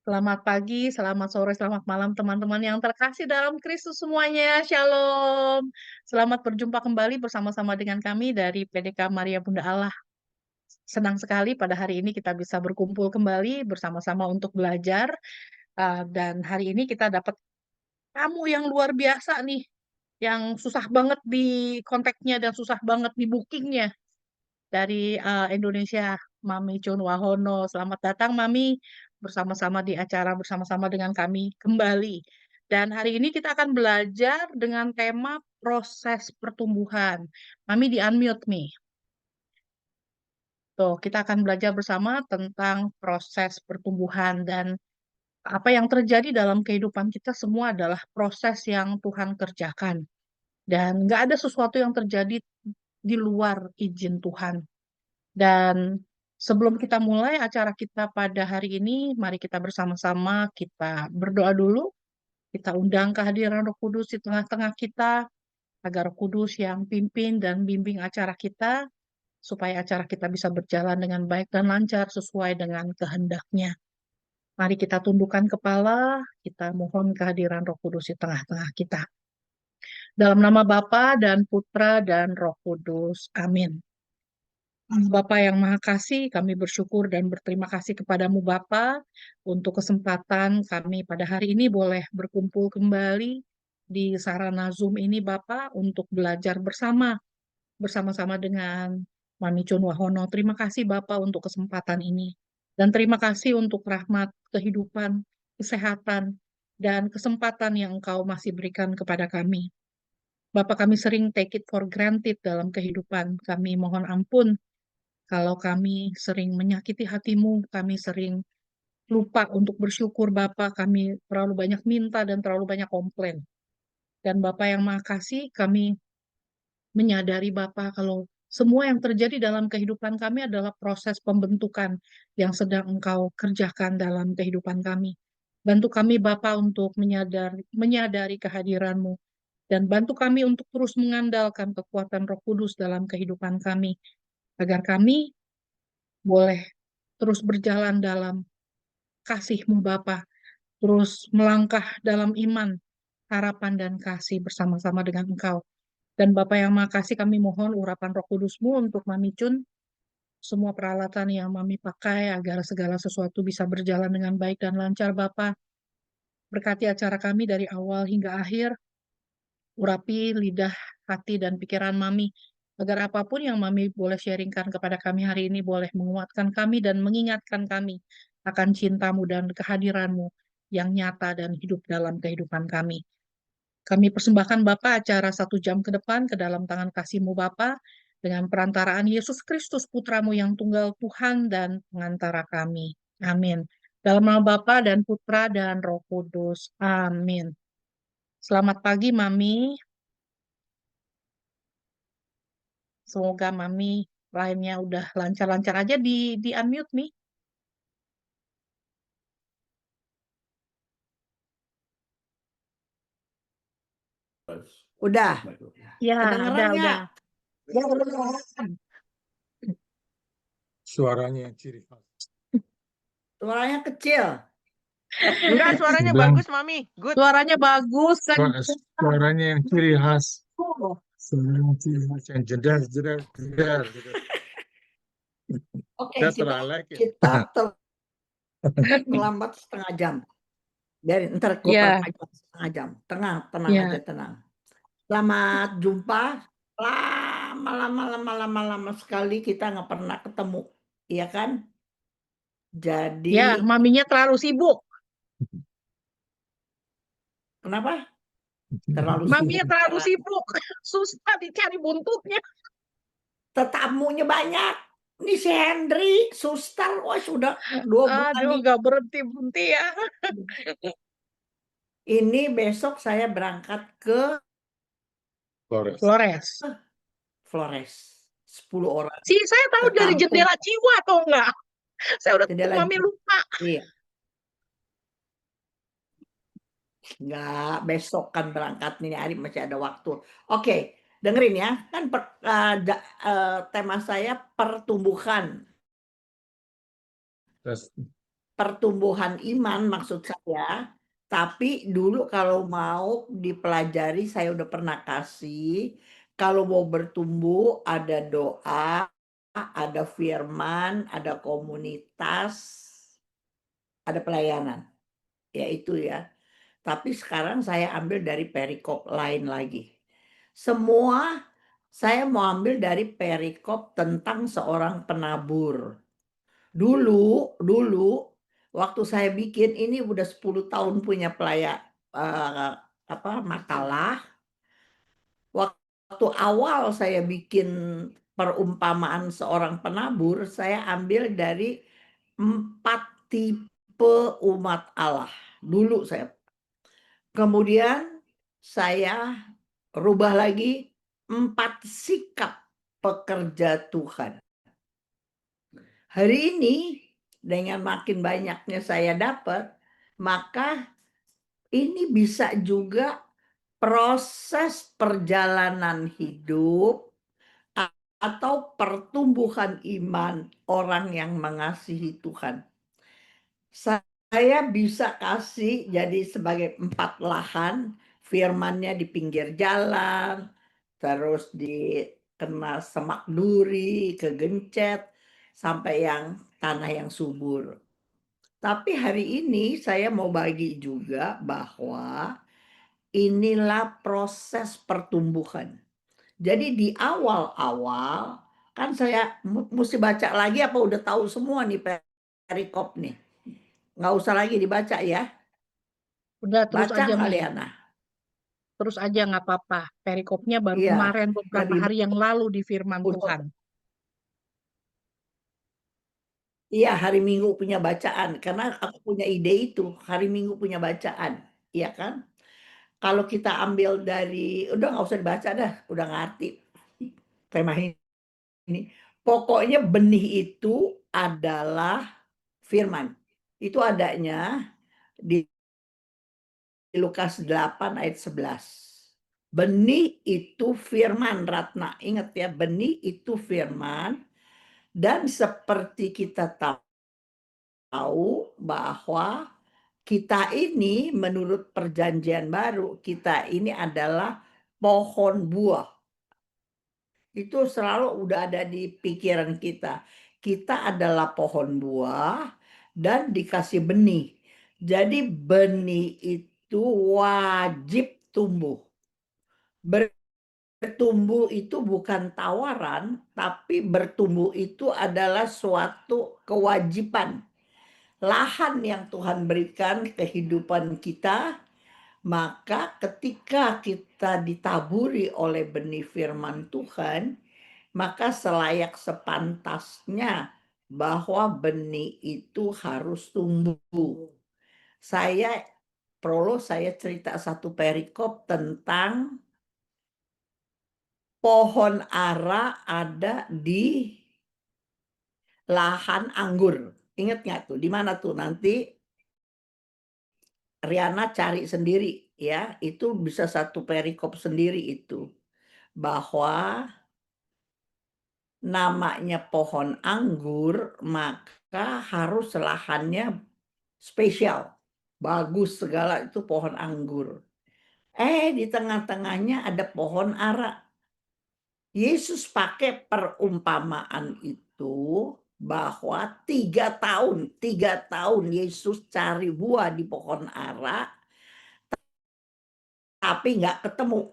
Selamat pagi, selamat sore, selamat malam teman-teman yang terkasih dalam Kristus semuanya. Shalom. Selamat berjumpa kembali bersama-sama dengan kami dari PDK Maria Bunda Allah. Senang sekali pada hari ini kita bisa berkumpul kembali bersama-sama untuk belajar. Dan hari ini kita dapat tamu yang luar biasa nih, yang susah banget di kontaknya dan susah banget di bookingnya dari Indonesia, Mami Chun Wahono. Selamat datang, Mami, bersama-sama di acara bersama-sama dengan kami kembali. Dan hari ini kita akan belajar dengan tema proses pertumbuhan. Mami di unmute nih. Tuh, kita akan belajar bersama tentang proses pertumbuhan dan apa yang terjadi dalam kehidupan kita semua adalah proses yang Tuhan kerjakan. Dan nggak ada sesuatu yang terjadi di luar izin Tuhan. Dan sebelum kita mulai acara kita pada hari ini, mari kita bersama-sama kita berdoa dulu. Kita undang kehadiran Roh Kudus di tengah-tengah kita, agar Roh Kudus yang pimpin dan bimbing acara kita, supaya acara kita bisa berjalan dengan baik dan lancar sesuai dengan kehendaknya. Mari kita tundukkan kepala, kita mohon kehadiran Roh Kudus di tengah-tengah kita. Dalam nama Bapa dan Putra dan Roh Kudus. Amin. Bapa yang Maha Kasih, kami bersyukur dan berterima kasih kepadamu Bapa untuk kesempatan kami pada hari ini boleh berkumpul kembali di sarana Zoom ini Bapa untuk belajar bersama-sama dengan Mami Chun Wahono. Terima kasih Bapa untuk kesempatan ini. Dan terima kasih untuk rahmat, kehidupan, kesehatan, dan kesempatan yang Engkau masih berikan kepada kami. Bapak, kami sering take it for granted dalam kehidupan. Kami mohon ampun kalau kami sering menyakiti hatimu, kami sering lupa untuk bersyukur Bapa, kami terlalu banyak minta dan terlalu banyak komplain. Dan Bapa yang Maha Kasih, kami menyadari Bapa kalau semua yang terjadi dalam kehidupan kami adalah proses pembentukan yang sedang Engkau kerjakan dalam kehidupan kami. Bantu kami Bapa untuk menyadari kehadiran-Mu dan bantu kami untuk terus mengandalkan kekuatan Roh Kudus dalam kehidupan kami agar kami boleh terus berjalan dalam kasih-Mu Bapa, terus melangkah dalam iman, harapan dan kasih bersama-sama dengan Engkau. Dan Bapa yang Maha Kasih, kami mohon urapan Roh Kudus-Mu untuk Mami Chun, semua peralatan yang Mami pakai agar segala sesuatu bisa berjalan dengan baik dan lancar Bapa. Berkati acara kami dari awal hingga akhir, urapi lidah, hati, dan pikiran Mami, agar apapun yang Mami boleh sharingkan kepada kami hari ini boleh menguatkan kami dan mengingatkan kami akan cinta-Mu dan kehadiran-Mu yang nyata dan hidup dalam kehidupan kami. Kami persembahkan Bapa acara 1 jam ke depan ke dalam tangan kasih-Mu Bapa, dengan perantaraan Yesus Kristus Putra-Mu yang tunggal Tuhan dan pengantara kami. Amin. Dalam nama Bapa dan Putra dan Roh Kudus. Amin. Selamat pagi, Mami. Semoga Mami lainnya udah lancar-lancar aja di unmute nih. Udah. Ya, Kedengeran udah. Ya, Suaranya ciri khas. Suaranya kecil. Enggak, suaranya Bilang- bagus, Mami. Good. Suaranya bagus kan. Suaranya yang ciri khas. Suaranya yang ciri khas yang jedar gitu. Oke, That's what I like it. kita terlambat setengah jam. Biarin, ntar gue Ya. perpanjang setengah jam. Tenang Ya. aja, tenang. Selamat jumpa. Lama sekali kita nggak pernah ketemu, iya kan? Jadi, Ya, Maminya terlalu sibuk. kenapa? Terlalu Maminya sibuk. terlalu sibuk. Susah dicari buntutnya. Tetamunya banyak. Ini si Hendri, Suster, wah sudah 2 bulan Aduh, nih. nggak berhenti-berhenti ya. Ini besok saya berangkat ke Flores. 10 orang. Sih, saya tahu dari Sekampung. jendela jiwa atau enggak. Saya udah Jendela Mami jiwa. lupa. Iya. Enggak, besok kan berangkat nih hari masih ada waktu. Oke, dengerin ya. Kan tema saya pertumbuhan. pertumbuhan iman maksud saya. Tapi dulu kalau mau dipelajari saya udah pernah kasih, kalau mau bertumbuh ada doa, ada firman, ada komunitas, ada pelayanan. Ya itu ya. Tapi sekarang saya ambil dari perikop lain lagi. Semua saya mau ambil dari perikop tentang seorang penabur. Dulu waktu saya bikin ini udah 10 tahun punya makalah. Waktu awal saya bikin perumpamaan seorang penabur, saya ambil dari 4 tipe umat Allah. Dulu saya. Kemudian saya rubah lagi 4 sikap pekerja Tuhan. Hari ini dengan makin banyaknya saya dapat, maka ini bisa juga proses perjalanan hidup atau pertumbuhan iman orang yang mengasihi Tuhan. Saya bisa kasih jadi sebagai 4 lahan, firmannya di pinggir jalan, terus di kena semak duri, kegencet, sampai yang tanah yang subur. Tapi hari ini saya mau bagi juga bahwa inilah proses pertumbuhan. Jadi di awal-awal kan saya mesti baca lagi apa udah tahu semua nih perikop nih. Nggak usah lagi dibaca ya. Udah terus Baca aja, nggak Mi. Liana? Terus aja nggak apa-apa. Perikopnya baru Iya, kemarin beberapa lebih hari yang lalu di Firman untuk Tuhan. iya hari Minggu punya bacaan karena aku punya ide itu hari Minggu punya bacaan, iya kan? Kalau kita ambil dari udah nggak usah dibaca dah, udah ngerti tema ini. Pokoknya benih itu adalah firman. Itu adanya di Lukas 8 ayat 11. Benih itu firman, Ratna. Ingat ya, benih itu firman. Dan seperti kita tahu bahwa kita ini menurut perjanjian baru, kita ini adalah pohon buah. Itu selalu udah ada di pikiran kita. Kita adalah pohon buah dan dikasih benih. Jadi benih itu wajib tumbuh. Bertumbuh itu bukan tawaran, tapi bertumbuh itu adalah suatu kewajiban. Lahan yang Tuhan berikan kehidupan kita, maka ketika kita ditaburi oleh benih firman Tuhan, maka selayak sepantasnya bahwa benih itu harus tumbuh. Saya saya cerita satu perikop tentang pohon ara ada di lahan anggur. Ingat nggak tuh? Di mana tuh? Nanti Riana cari sendiri ya. Itu bisa satu perikop sendiri itu. Bahwa namanya pohon anggur, maka harus lahannya spesial. Bagus segala itu pohon anggur. Di tengah-tengahnya ada pohon ara. Yesus pakai perumpamaan itu bahwa 3 tahun Yesus cari buah di pohon ara, tapi nggak ketemu.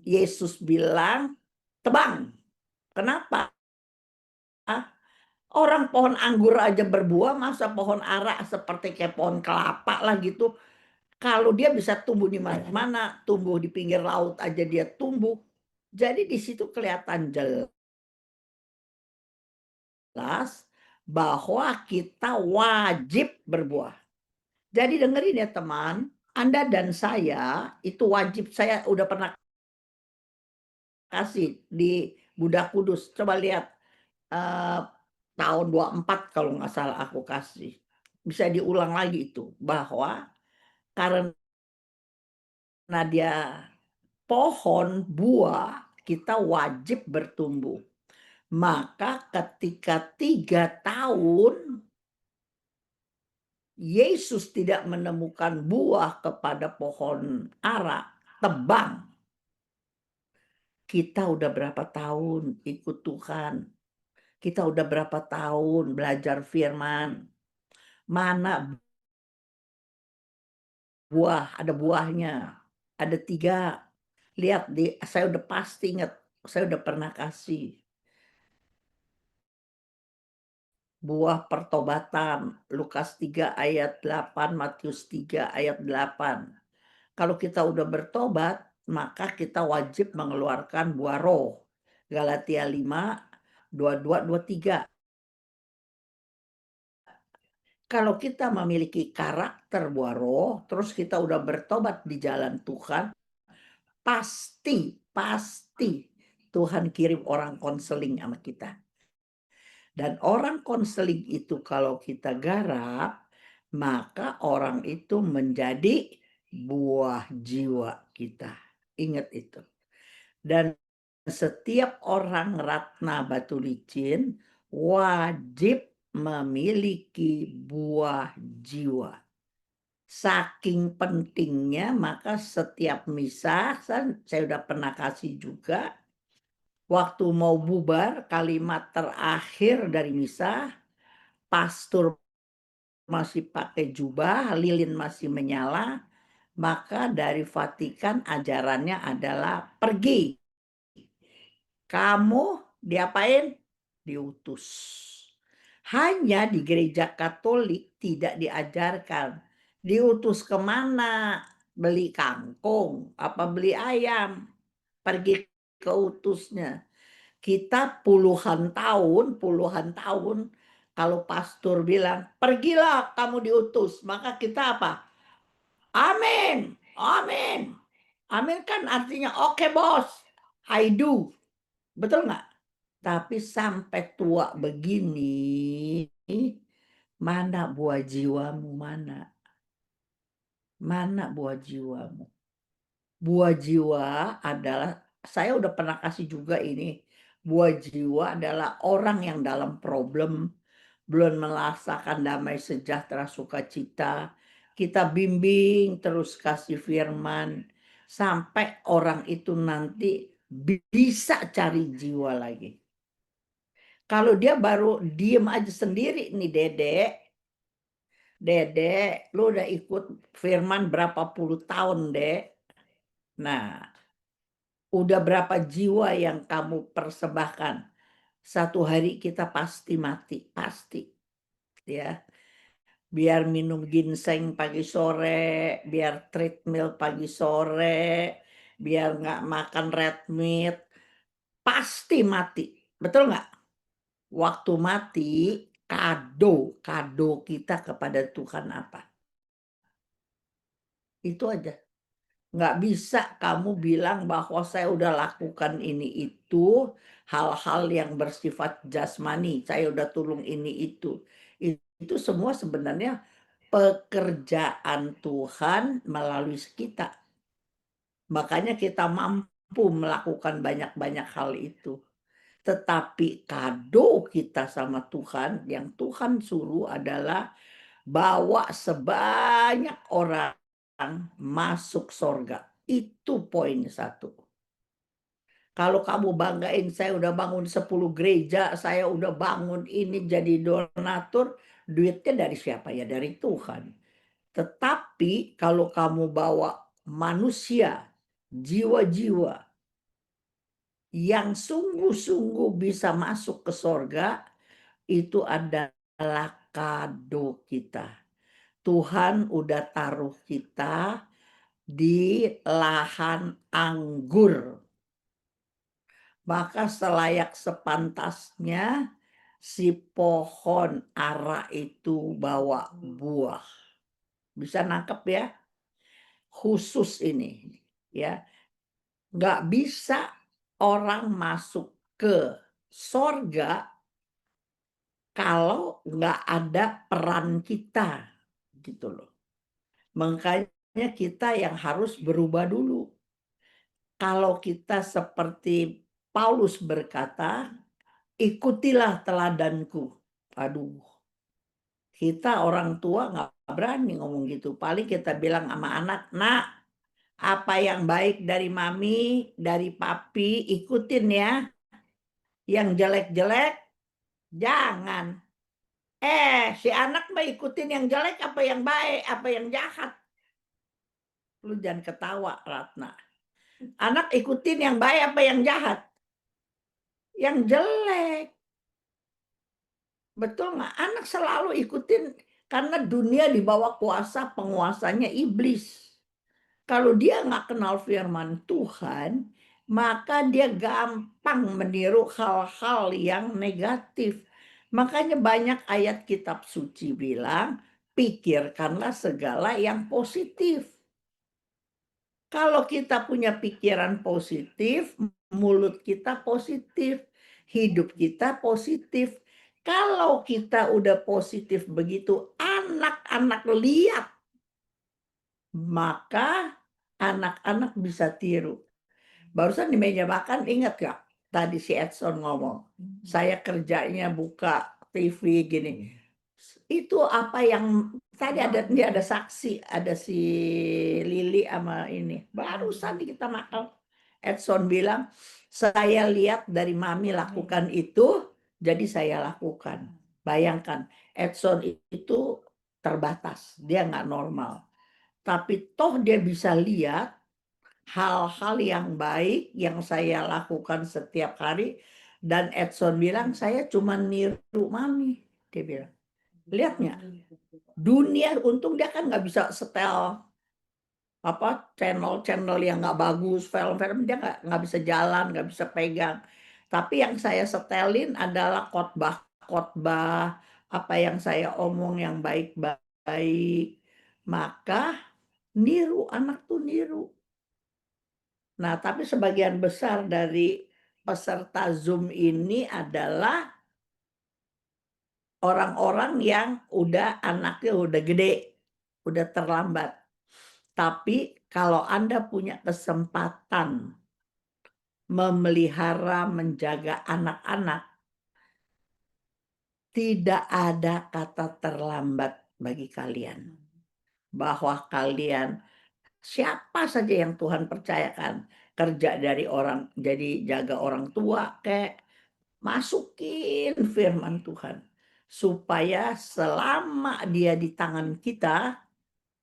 Yesus bilang, tebang. Kenapa? Orang pohon anggur aja berbuah, masa pohon ara seperti kayak pohon kelapa lah gitu. Kalau dia bisa tumbuh di mana-mana, tumbuh di pinggir laut aja dia tumbuh. Jadi di situ kelihatan jelas bahwa kita wajib berbuah. Jadi dengerin ya teman, Anda dan saya itu wajib, saya udah pernah kasih di Budak Kudus. Coba lihat tahun 24 kalau nggak salah aku kasih. Bisa diulang lagi itu bahwa karena dia pohon buah, kita wajib bertumbuh. Maka ketika 3 tahun Yesus tidak menemukan buah kepada pohon ara, tebang. Kita udah berapa tahun ikut Tuhan? Kita udah berapa tahun belajar firman? Mana buah? Ada buahnya. Ada 3. Lihat saya udah pasti ingat, saya udah pernah kasih. Buah pertobatan, Lukas 3 ayat 8, Matius 3 ayat 8. Kalau kita udah bertobat, maka kita wajib mengeluarkan buah roh. Galatia 5, 22, 23. Kalau kita memiliki karakter buah roh, terus kita udah bertobat di jalan Tuhan, pasti Tuhan kirim orang konseling sama kita. Dan orang konseling itu kalau kita garap, maka orang itu menjadi buah jiwa kita. Ingat itu. Dan setiap orang Ratna Batu Licin wajib memiliki buah jiwa. Saking pentingnya, maka setiap misa, saya udah pernah kasih juga, waktu mau bubar, kalimat terakhir dari misa, pastor masih pakai jubah, lilin masih menyala, maka dari Vatikan ajarannya adalah pergi. Kamu diapain? Diutus. Hanya di gereja Katolik tidak diajarkan. Diutus kemana? Beli kangkung, apa beli ayam? Pergi ke utusnya. Kita puluhan tahun, kalau pastor bilang, pergilah kamu diutus. Maka kita apa? Amin, amin. Amin kan artinya oke bos, I do. Betul nggak? Tapi sampai tua begini, mana buah jiwamu, mana? Mana buah jiwamu? Buah jiwa adalah, saya udah pernah kasih juga ini, buah jiwa adalah orang yang dalam problem, belum merasakan damai sejahtera sukacita. Kita bimbing terus kasih firman, sampai orang itu nanti bisa cari jiwa lagi. Kalau dia baru diem aja sendiri nih, Dede, lu udah ikut firman berapa puluh tahun, Dek. Nah, udah berapa jiwa yang kamu persembahkan? Satu hari kita pasti mati, pasti. Ya, biar minum ginseng pagi sore, biar treadmill pagi sore, biar nggak makan red meat, pasti mati. Betul nggak? Waktu mati, kado kita kepada Tuhan apa? Itu aja. Nggak bisa kamu bilang bahwa saya udah lakukan ini itu, hal-hal yang bersifat jasmani, saya udah tolong ini itu. Itu semua sebenarnya pekerjaan Tuhan melalui kita. Makanya kita mampu melakukan banyak-banyak hal itu. Tetapi kado kita sama Tuhan, yang Tuhan suruh adalah bawa sebanyak orang masuk sorga. Itu poin 1. Kalau kamu banggain, saya udah bangun 10 gereja, saya udah bangun ini jadi donatur, duitnya dari siapa? Ya dari Tuhan. Tetapi kalau kamu bawa manusia, jiwa-jiwa yang sungguh-sungguh bisa masuk ke sorga, itu adalah kado kita. Tuhan udah taruh kita di lahan anggur. Maka selayak sepantasnya si pohon ara itu bawa buah. Bisa nangkep ya? Khusus ini ya. Nggak bisa orang masuk ke sorga kalau nggak ada peran kita gitu loh. Makanya kita yang harus berubah dulu. Kalau kita seperti Paulus berkata, ikutilah teladanku. Aduh, Kita orang tua nggak berani ngomong gitu. Paling kita bilang sama anak, "Nak, apa yang baik dari mami, dari papi, ikutin ya. Yang jelek-jelek, jangan." Si anak mah ikutin yang jelek apa yang baik, apa yang jahat. Lu jangan ketawa, Ratna. Anak ikutin yang baik apa yang jahat? Yang jelek. Betul nggak? Anak selalu ikutin karena dunia di bawah kuasa penguasanya iblis. Kalau dia nggak kenal firman Tuhan, maka dia gampang meniru hal-hal yang negatif. Makanya banyak ayat kitab suci bilang, pikirkanlah segala yang positif. Kalau kita punya pikiran positif, mulut kita positif, hidup kita positif. Kalau kita udah positif begitu, anak-anak lihat, maka anak-anak bisa tiru. Barusan di meja makan ingat gak? Tadi si Edson ngomong, saya kerjanya buka TV gini. Itu apa yang tadi dia ada saksi, ada si Lili sama ini. Barusan kita makan. Edson bilang, saya lihat dari mami lakukan itu, jadi saya lakukan. Bayangkan, Edson itu terbatas, dia nggak normal. Tapi toh dia bisa lihat hal-hal yang baik yang saya lakukan setiap hari. Dan Edson bilang, saya cuma niru mami. Dia bilang, lihatnya, dunia untung dia kan nggak bisa setel channel-channel yang nggak bagus, film-film dia nggak bisa jalan, nggak bisa pegang. Tapi yang saya setelin adalah khotbah, apa yang saya omong yang baik-baik. Maka niru, anak tuh niru. Nah, tapi sebagian besar dari peserta Zoom ini adalah orang-orang yang anaknya udah gede, udah terlambat. Tapi kalau Anda punya kesempatan memelihara, menjaga anak-anak, tidak ada kata terlambat bagi kalian. Bahwa kalian, siapa saja yang Tuhan percayakan, kerja dari orang, jadi jaga orang tua, kayak masukin firman Tuhan. Supaya selama dia di tangan kita,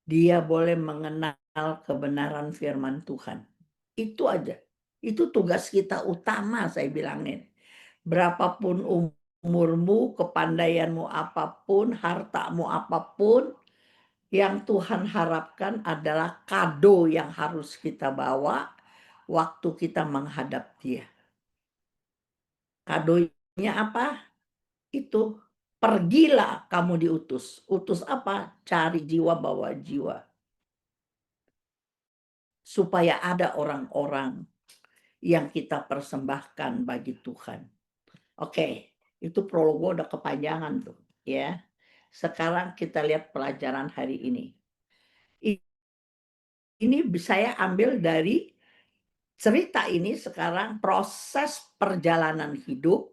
dia boleh mengenal kebenaran firman Tuhan. Itu aja. Itu tugas kita utama, saya bilangin. Berapapun umurmu, kepandaianmu apapun, hartamu apapun, yang Tuhan harapkan adalah kado yang harus kita bawa waktu kita menghadap Dia. Kadonya apa? Itu, pergilah kamu diutus. Utus apa? Cari jiwa, bawa jiwa. Supaya ada orang-orang yang kita persembahkan bagi Tuhan. Oke, itu prolog udah kepanjangan tuh, ya. Sekarang kita lihat pelajaran hari ini. Ini saya ambil dari cerita ini sekarang, proses perjalanan hidup,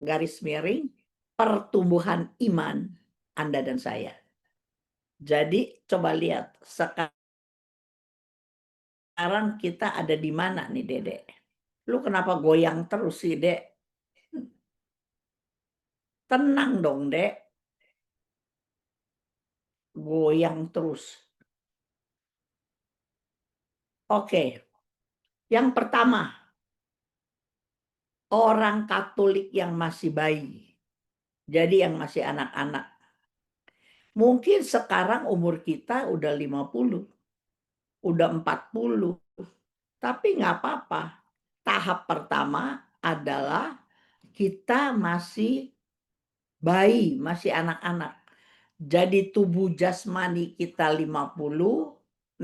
garis miring, pertumbuhan iman Anda dan saya. Jadi coba lihat sekarang kita ada di mana nih, Dede? Lu kenapa goyang terus sih, Dek? Tenang dong, Dek. Goyang terus. Oke. Yang pertama, orang Katolik yang masih bayi. Jadi yang masih anak-anak. Mungkin sekarang umur kita udah 50, udah 40. Tapi nggak apa-apa. Tahap pertama adalah kita masih bayi, masih anak-anak. Jadi tubuh jasmani kita 50, 60,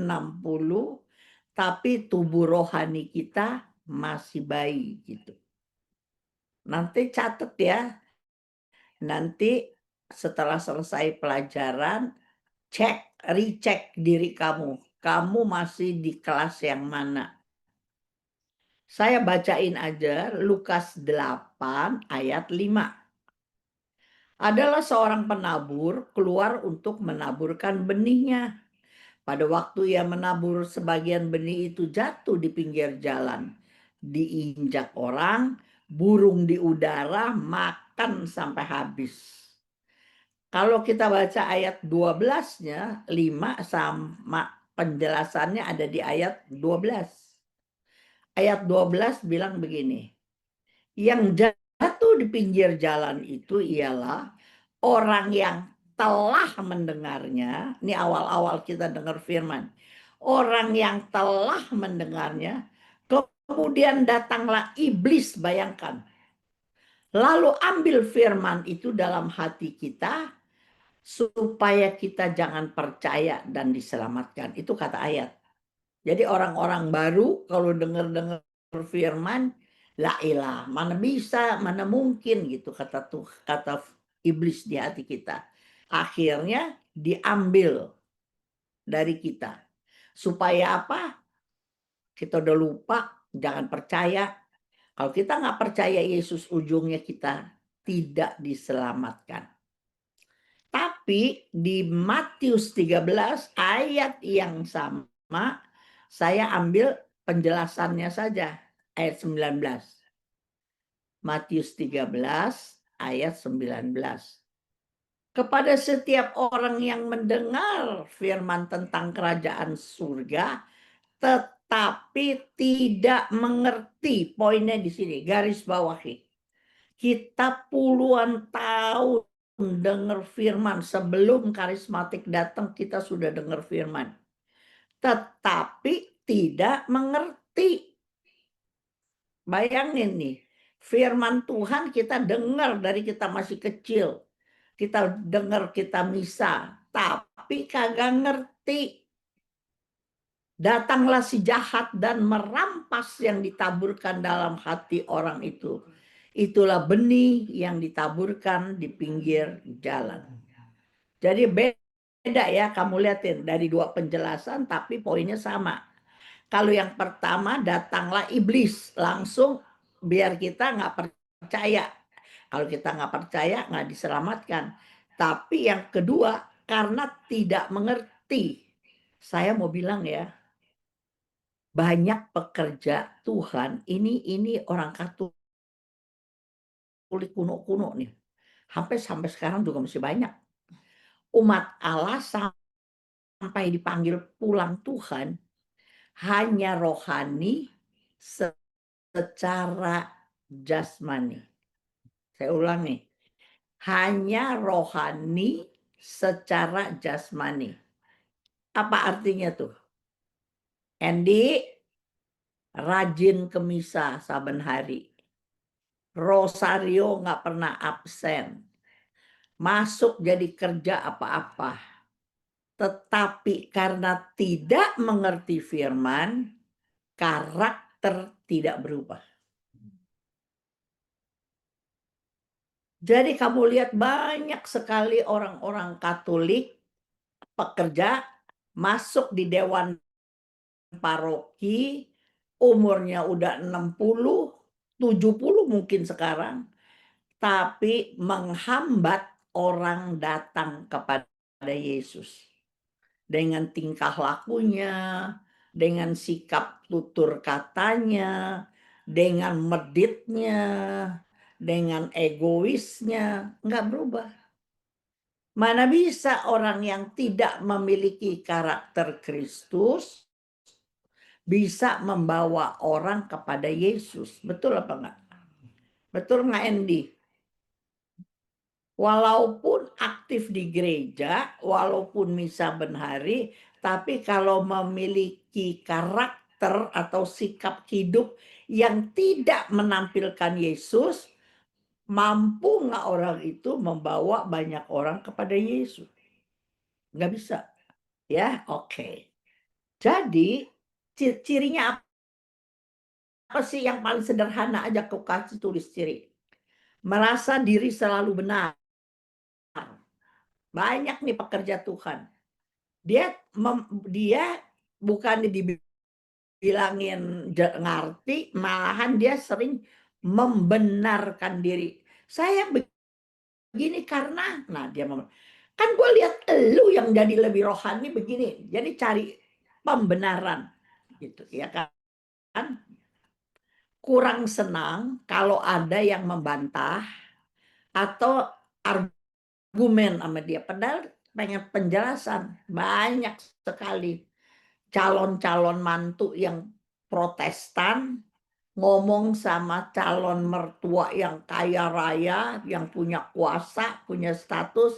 tapi tubuh rohani kita masih bayi gitu. Nanti catat ya. Nanti setelah selesai pelajaran, recheck diri kamu. Kamu masih di kelas yang mana? Saya bacain aja Lukas 8 ayat 5. adalah seorang penabur keluar untuk menaburkan benihnya. Pada waktu ia menabur, sebagian benih itu jatuh di pinggir jalan, diinjak orang, burung di udara makan sampai habis. Kalau kita baca ayat 12-nya, 5 sama penjelasannya ada di ayat 12. Ayat 12 bilang begini, yang jatuh di pinggir jalan itu ialah orang yang telah mendengarnya. Ini awal-awal kita dengar firman. Orang yang telah mendengarnya, kemudian datanglah iblis, bayangkan. Lalu ambil firman itu dalam hati kita, supaya kita jangan percaya dan diselamatkan. Itu kata ayat. Jadi orang-orang baru kalau dengar-dengar firman, la ilah, mana bisa, mana mungkin gitu kata iblis di hati kita. Akhirnya diambil dari kita. Supaya apa? Kita udah lupa, jangan percaya. Kalau kita nggak percaya Yesus, ujungnya kita tidak diselamatkan. Tapi di Matius 13 ayat yang sama, saya ambil penjelasannya saja, ayat 19. Matius 13 ayat 19. Kepada setiap orang yang mendengar firman tentang kerajaan surga, tetapi tidak mengerti. Poinnya di sini, garis bawahi. Kita puluhan tahun dengar firman, sebelum karismatik datang kita sudah dengar firman, tetapi tidak mengerti. Bayangin nih, firman Tuhan kita dengar dari kita masih kecil, kita dengar, kita misa, tapi kagak ngerti. Datanglah si jahat dan merampas yang ditaburkan dalam hati orang itu. Itulah benih yang ditaburkan di pinggir jalan. Jadi beda ya, kamu lihatin dari dua penjelasan tapi poinnya sama. Kalau yang pertama, datanglah iblis langsung biar kita nggak percaya. Kalau kita nggak percaya nggak diselamatkan. Tapi yang kedua, karena tidak mengerti. Saya mau bilang ya, banyak pekerja Tuhan ini orang Katolik kuno-kuno nih. Sampai sekarang juga masih banyak. Umat Allah sampai dipanggil pulang Tuhan hanya rohani secara jasmani. Saya ulang nih. Hanya rohani secara jasmani. Apa artinya tuh? Andy rajin ke misa saben hari. Rosario nggak pernah absen. Masuk jadi kerja apa-apa. Tetapi karena tidak mengerti firman, karakter tidak berubah. Jadi kamu lihat banyak sekali orang-orang Katolik, pekerja, masuk di dewan paroki, umurnya udah 60, 70 mungkin sekarang, tapi menghambat orang datang kepada Yesus. Dengan tingkah lakunya, dengan sikap tutur katanya, dengan meditnya, dengan egoisnya, nggak berubah. Mana bisa orang yang tidak memiliki karakter Kristus bisa membawa orang kepada Yesus? Betul apa enggak? Betul nggak, Andy? Walaupun aktif di gereja, walaupun misa benhari, tapi kalau memiliki karakter atau sikap hidup yang tidak menampilkan Yesus, mampu nggak orang itu membawa banyak orang kepada Yesus? Nggak bisa. Ya, oke. Jadi, cirinya apa sih yang paling sederhana aja kau kasih tulis ciri? Merasa diri selalu benar. Banyak nih pekerja Tuhan. Dia bukan dibilangin ngerti, malahan dia sering membenarkan diri. Saya begini karena, nah dia ngomong, kan gue lihat lu yang jadi lebih rohani begini, jadi cari pembenaran gitu ya kan. Kurang senang kalau ada yang membantah atau argumen sama dia, padahal pengen penjelasan. Banyak sekali calon-calon mantu yang Protestan ngomong sama calon mertua yang kaya raya, yang punya kuasa, punya status.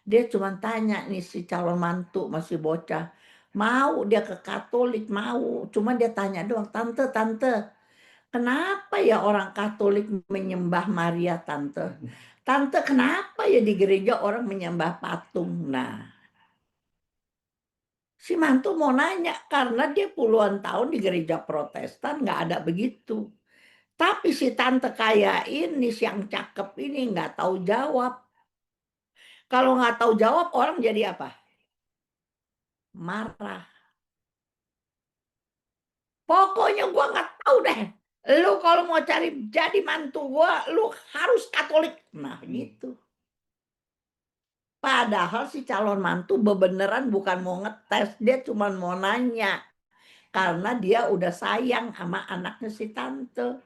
Dia cuma tanya nih, si calon mantu masih bocah, mau dia ke Katolik, mau, cuma dia tanya doang, tante kenapa ya orang Katolik menyembah Maria, tante? Tante, kenapa ya di gereja orang menyembah patung? Nah, si mantu mau nanya karena dia puluhan tahun di gereja Protestan nggak ada begitu. Tapi si tante kaya ini, si yang cakep ini nggak tahu jawab. Kalau nggak tahu jawab, orang jadi apa? Marah. Pokoknya gua nggak tahu deh. Lu kalau mau cari jadi mantu gua, lu harus Katolik. Nah, gitu. Padahal si calon mantu beneran bukan mau ngetes, dia cuma mau nanya. Karena dia udah sayang sama anaknya si tante.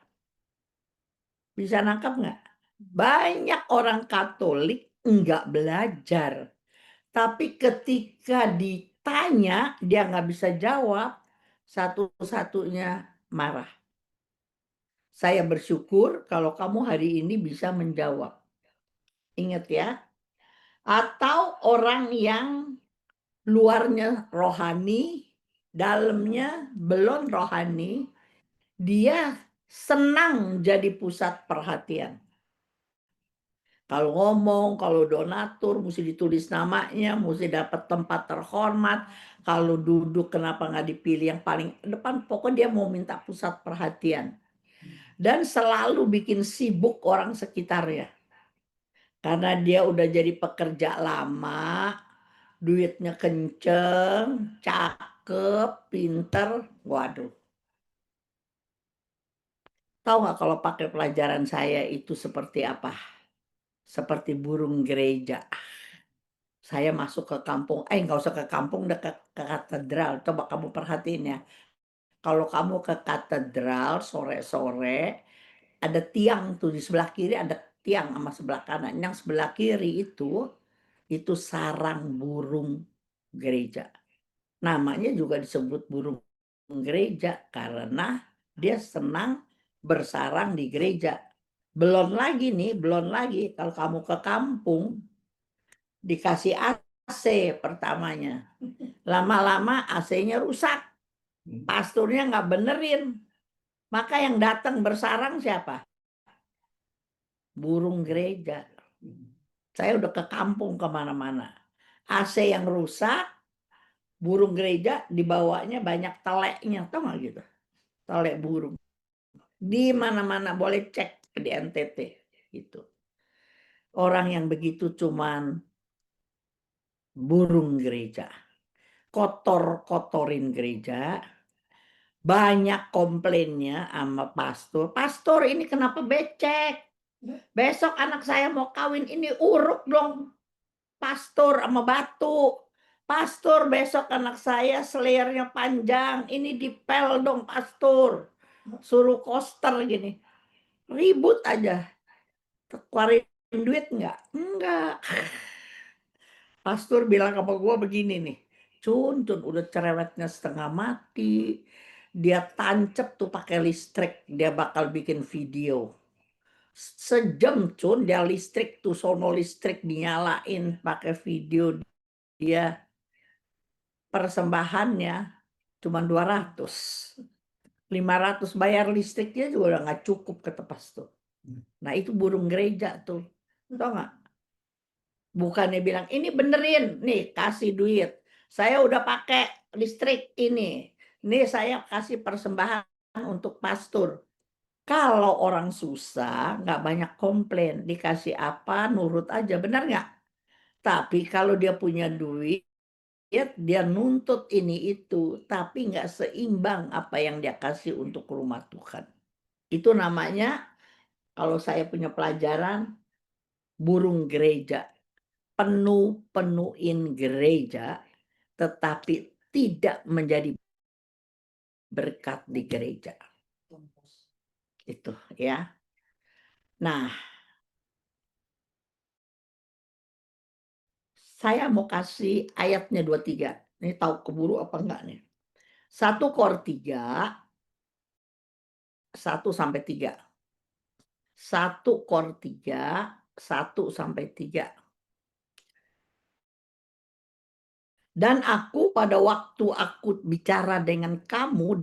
Bisa nangkap nggak? Banyak orang Katolik nggak belajar. Tapi ketika ditanya, dia nggak bisa jawab, satu-satunya marah. Saya bersyukur kalau kamu hari ini bisa menjawab. Ingat ya. Atau orang yang luarnya rohani, dalamnya belum rohani, dia senang jadi pusat perhatian. Kalau ngomong, kalau donatur, mesti ditulis namanya, mesti dapat tempat terhormat. Kalau duduk, kenapa nggak dipilih yang paling depan? Pokoknya dia mau minta pusat perhatian. Dan selalu bikin sibuk orang sekitarnya. Karena dia udah jadi pekerja lama, duitnya kenceng, cakep, pinter, waduh. Tahu nggak kalau pakai pelajaran saya itu seperti apa? Seperti burung gereja. Saya masuk ke kampung, nggak usah ke kampung, udah ke katedral. Coba kamu perhatiin ya. Kalau kamu ke katedral sore-sore, ada tiang tuh di sebelah kiri, ada tiang sama sebelah kanan. Yang sebelah kiri itu sarang burung gereja. Namanya juga disebut burung gereja karena dia senang bersarang di gereja. Belum lagi kalau kamu ke kampung dikasih AC pertamanya. Lama-lama AC-nya rusak. Pasturnya nggak benerin. Maka yang datang bersarang siapa? Burung gereja. Saya udah ke kampung kemana-mana. AC yang rusak, burung gereja dibawanya banyak teleknya, tau nggak gitu? Telek burung. Di mana-mana boleh cek di NTT gitu. Orang yang begitu cuman burung gereja. Kotor-kotorin gereja. Banyak komplainnya sama pastor. Pastor, ini kenapa becek? Besok anak saya mau kawin, ini uruk dong pastor sama batu. Pastor, besok anak saya selayarnya panjang, ini dipel dong pastor. Suruh koster gini. Ribut aja. Keluarin duit nggak? Enggak. Pastor bilang sama gue begini nih. Cun, udah cerewetnya setengah mati. Dia tancap tuh pakai listrik. Dia bakal bikin video. Sejam Cun, dia listrik tuh, sono listrik dinyalain pakai video. Dia persembahannya cuma 200. 500 bayar listriknya juga udah nggak cukup kata pastor. Nah itu burung gereja tuh. Tahu nggak? Bukannya bilang, ini benerin, nih kasih duit. Saya udah pakai listrik ini. Nih saya kasih persembahan untuk pastor. Kalau orang susah, nggak banyak komplain. Dikasih apa, nurut aja. Benar nggak? Tapi kalau dia punya duit, dia nuntut ini itu. Tapi nggak seimbang apa yang dia kasih untuk rumah Tuhan. Itu namanya, kalau saya punya pelajaran, burung gereja. Penuh-penuhin gereja, tetapi tidak menjadi berkat di gereja. Itu ya. Nah, saya mau kasih ayatnya 23. Ini tahu keburu apa enggak nih? 1 Kor 3, 1-3. 1 Kor 3, 1-3. Dan aku pada waktu aku bicara dengan kamu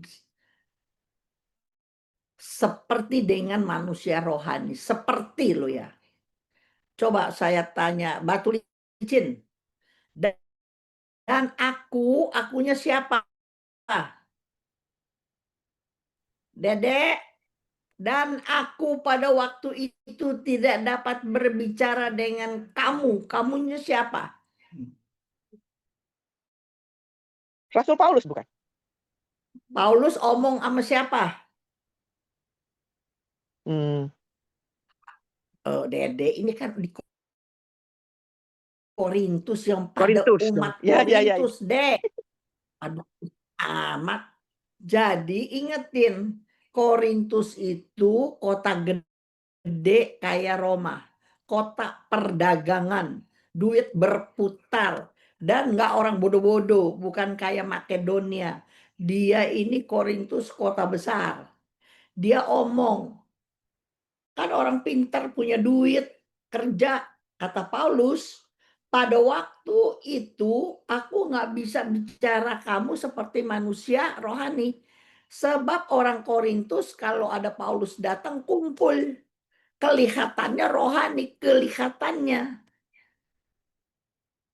seperti dengan manusia rohani. Seperti lo ya. Coba saya tanya, batu licin. Dan akunya siapa? Dedek. Dan aku pada waktu itu tidak dapat berbicara dengan kamu. Kamunya siapa? Rasul Paulus bukan? Paulus omong sama siapa? Dedek, ini kan di Korintus yang pada Korintus dong. umat Ya. Korintus, Dek. Aduh, amat. Jadi ingetin, Korintus itu kota gede kayak Roma. Kota perdagangan, duit berputar. Dan nggak orang bodoh-bodoh, bukan kayak Makedonia. Dia ini Korintus kota besar. Dia omong, kan orang pintar punya duit, kerja. Kata Paulus, pada waktu itu aku nggak bisa bicara kamu seperti manusia rohani. Sebab orang Korintus kalau ada Paulus datang kumpul. Kelihatannya rohani, kelihatannya.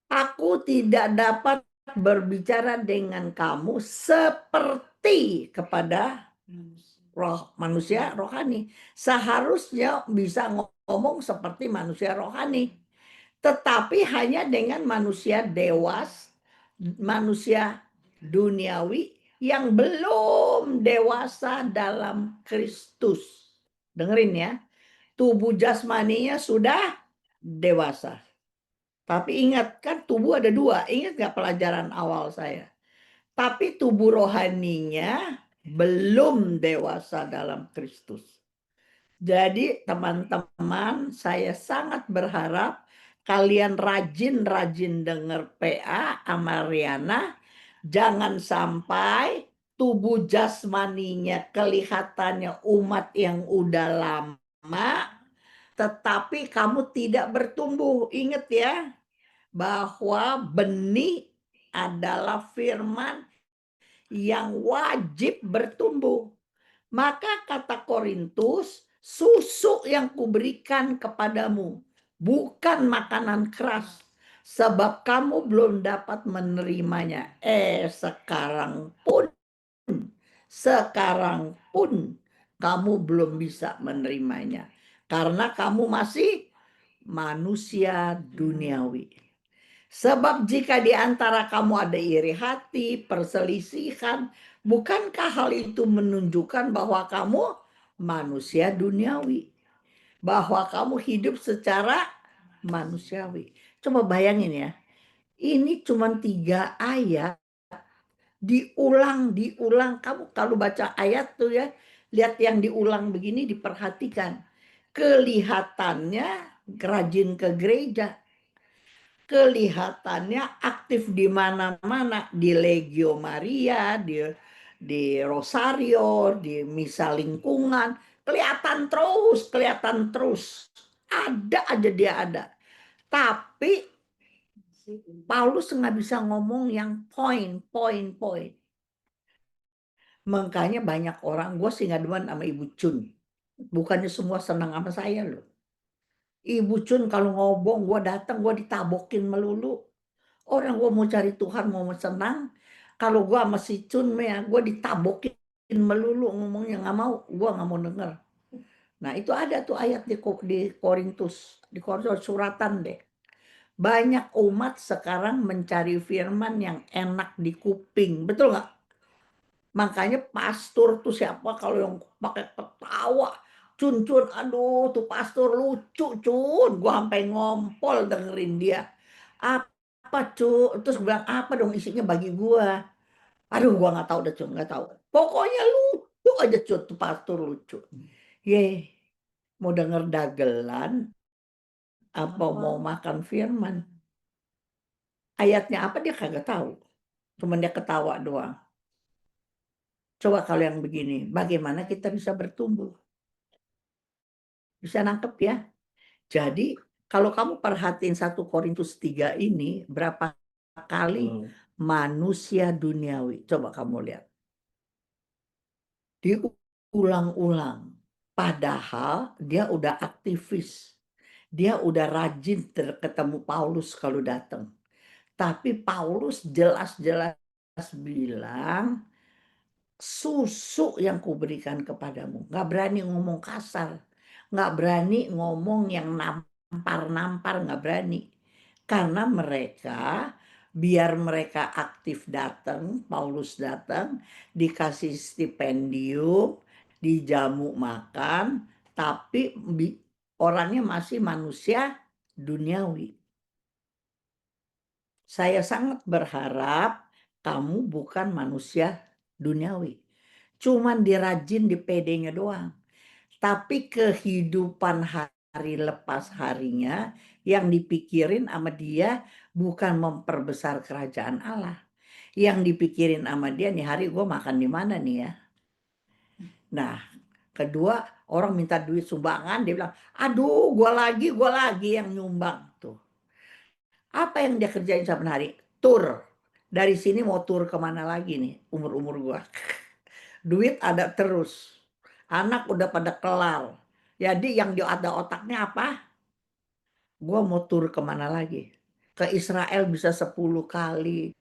Aku tidak dapat berbicara dengan kamu seperti kepada manusia rohani. Seharusnya bisa ngomong seperti manusia rohani. Tetapi hanya dengan manusia dewas, manusia duniawi yang belum dewasa dalam Kristus. Dengerin ya, tubuh jasmaninya sudah dewasa. Tapi ingat kan tubuh ada 2, ingat gak pelajaran awal saya? Tapi tubuh rohaninya belum dewasa dalam Kristus. Jadi teman-teman, saya sangat berharap kalian rajin-rajin dengar PA sama Riana. Jangan sampai tubuh jasmaninya kelihatannya umat yang udah lama, tetapi kamu tidak bertumbuh. Ingat ya, bahwa benih adalah firman yang wajib bertumbuh. Maka kata Korintus, susu yang kuberikan kepadamu bukan makanan keras, sebab kamu belum dapat menerimanya. Sekarang pun kamu belum bisa menerimanya, karena kamu masih manusia duniawi. Sebab jika di antara kamu ada iri hati, perselisihan, bukankah hal itu menunjukkan bahwa kamu manusia duniawi? Bahwa kamu hidup secara manusiawi. Coba bayangin ya, ini cuma 3 ayat, diulang. Kamu kalau baca ayat tuh ya, lihat yang diulang begini, diperhatikan. Kelihatannya rajin ke gereja, kelihatannya aktif di mana-mana, di Legio Maria, di Rosario, di misa lingkungan, kelihatan terus. Ada aja dia ada. Tapi Paulus nggak bisa ngomong yang poin. Makanya banyak orang, gue sih nggak demen sama Ibu Cun. Bukannya semua senang sama saya loh. Ibu Cun kalau ngobong, gue datang, gue ditabokin melulu. Orang gue mau cari Tuhan, mau senang. Kalau gue sama si Cun, gue ditabokin melulu ngomongnya, nggak mau, gue nggak mau denger. Nah itu ada tuh ayat di Korintus, di Korintus suratan deh. Banyak umat sekarang mencari firman yang enak di kuping, betul nggak? Makanya pastor tuh siapa kalau yang pakai ketawa, Cun, aduh tuh pastor lucu, Cun. Gua sampai ngompol dengerin dia. Apa, Cun? Terus gue bilang, apa dong isinya bagi gua? Aduh, gua nggak tahu deh, Cun, nggak tahu. Pokoknya lucu aja, Cun, tuh pastor lucu. Ye, mau denger dagelan apa mau makan firman? Ayatnya apa dia kagak tahu. Cuman dia ketawa doang. Coba kalau yang begini, bagaimana kita bisa bertumbuh? Bisa nangkep ya? Jadi kalau kamu perhatiin 1 Korintus 3 ini, berapa kali manusia duniawi? Coba kamu lihat. Diulang-ulang. Padahal dia udah aktivis. Dia udah rajin ketemu Paulus kalau datang. Tapi Paulus jelas-jelas bilang, susu yang kuberikan kepadamu. Nggak berani ngomong kasar. Nggak berani ngomong yang nampar-nampar, nggak berani. Karena mereka, biar mereka aktif datang, Paulus datang, dikasih stipendium, dijamu makan, tapi orangnya masih manusia duniawi. Saya sangat berharap kamu bukan manusia duniawi. Cuman dirajin di PD-nya doang. Tapi kehidupan hari lepas harinya yang dipikirin sama dia bukan memperbesar kerajaan Allah. Yang dipikirin sama dia, nih hari gue makan di mana nih ya. Nah, kedua, orang minta duit sumbangan, dia bilang, aduh gue lagi yang nyumbang tuh. Apa yang dia kerjain saben hari? Tur. Dari sini mau tur kemana lagi nih umur-umur gua. Duit ada terus. Anak udah pada kelar. Jadi yang ada otaknya apa? Gua mau tur kemana lagi? Ke Israel bisa 10 kali.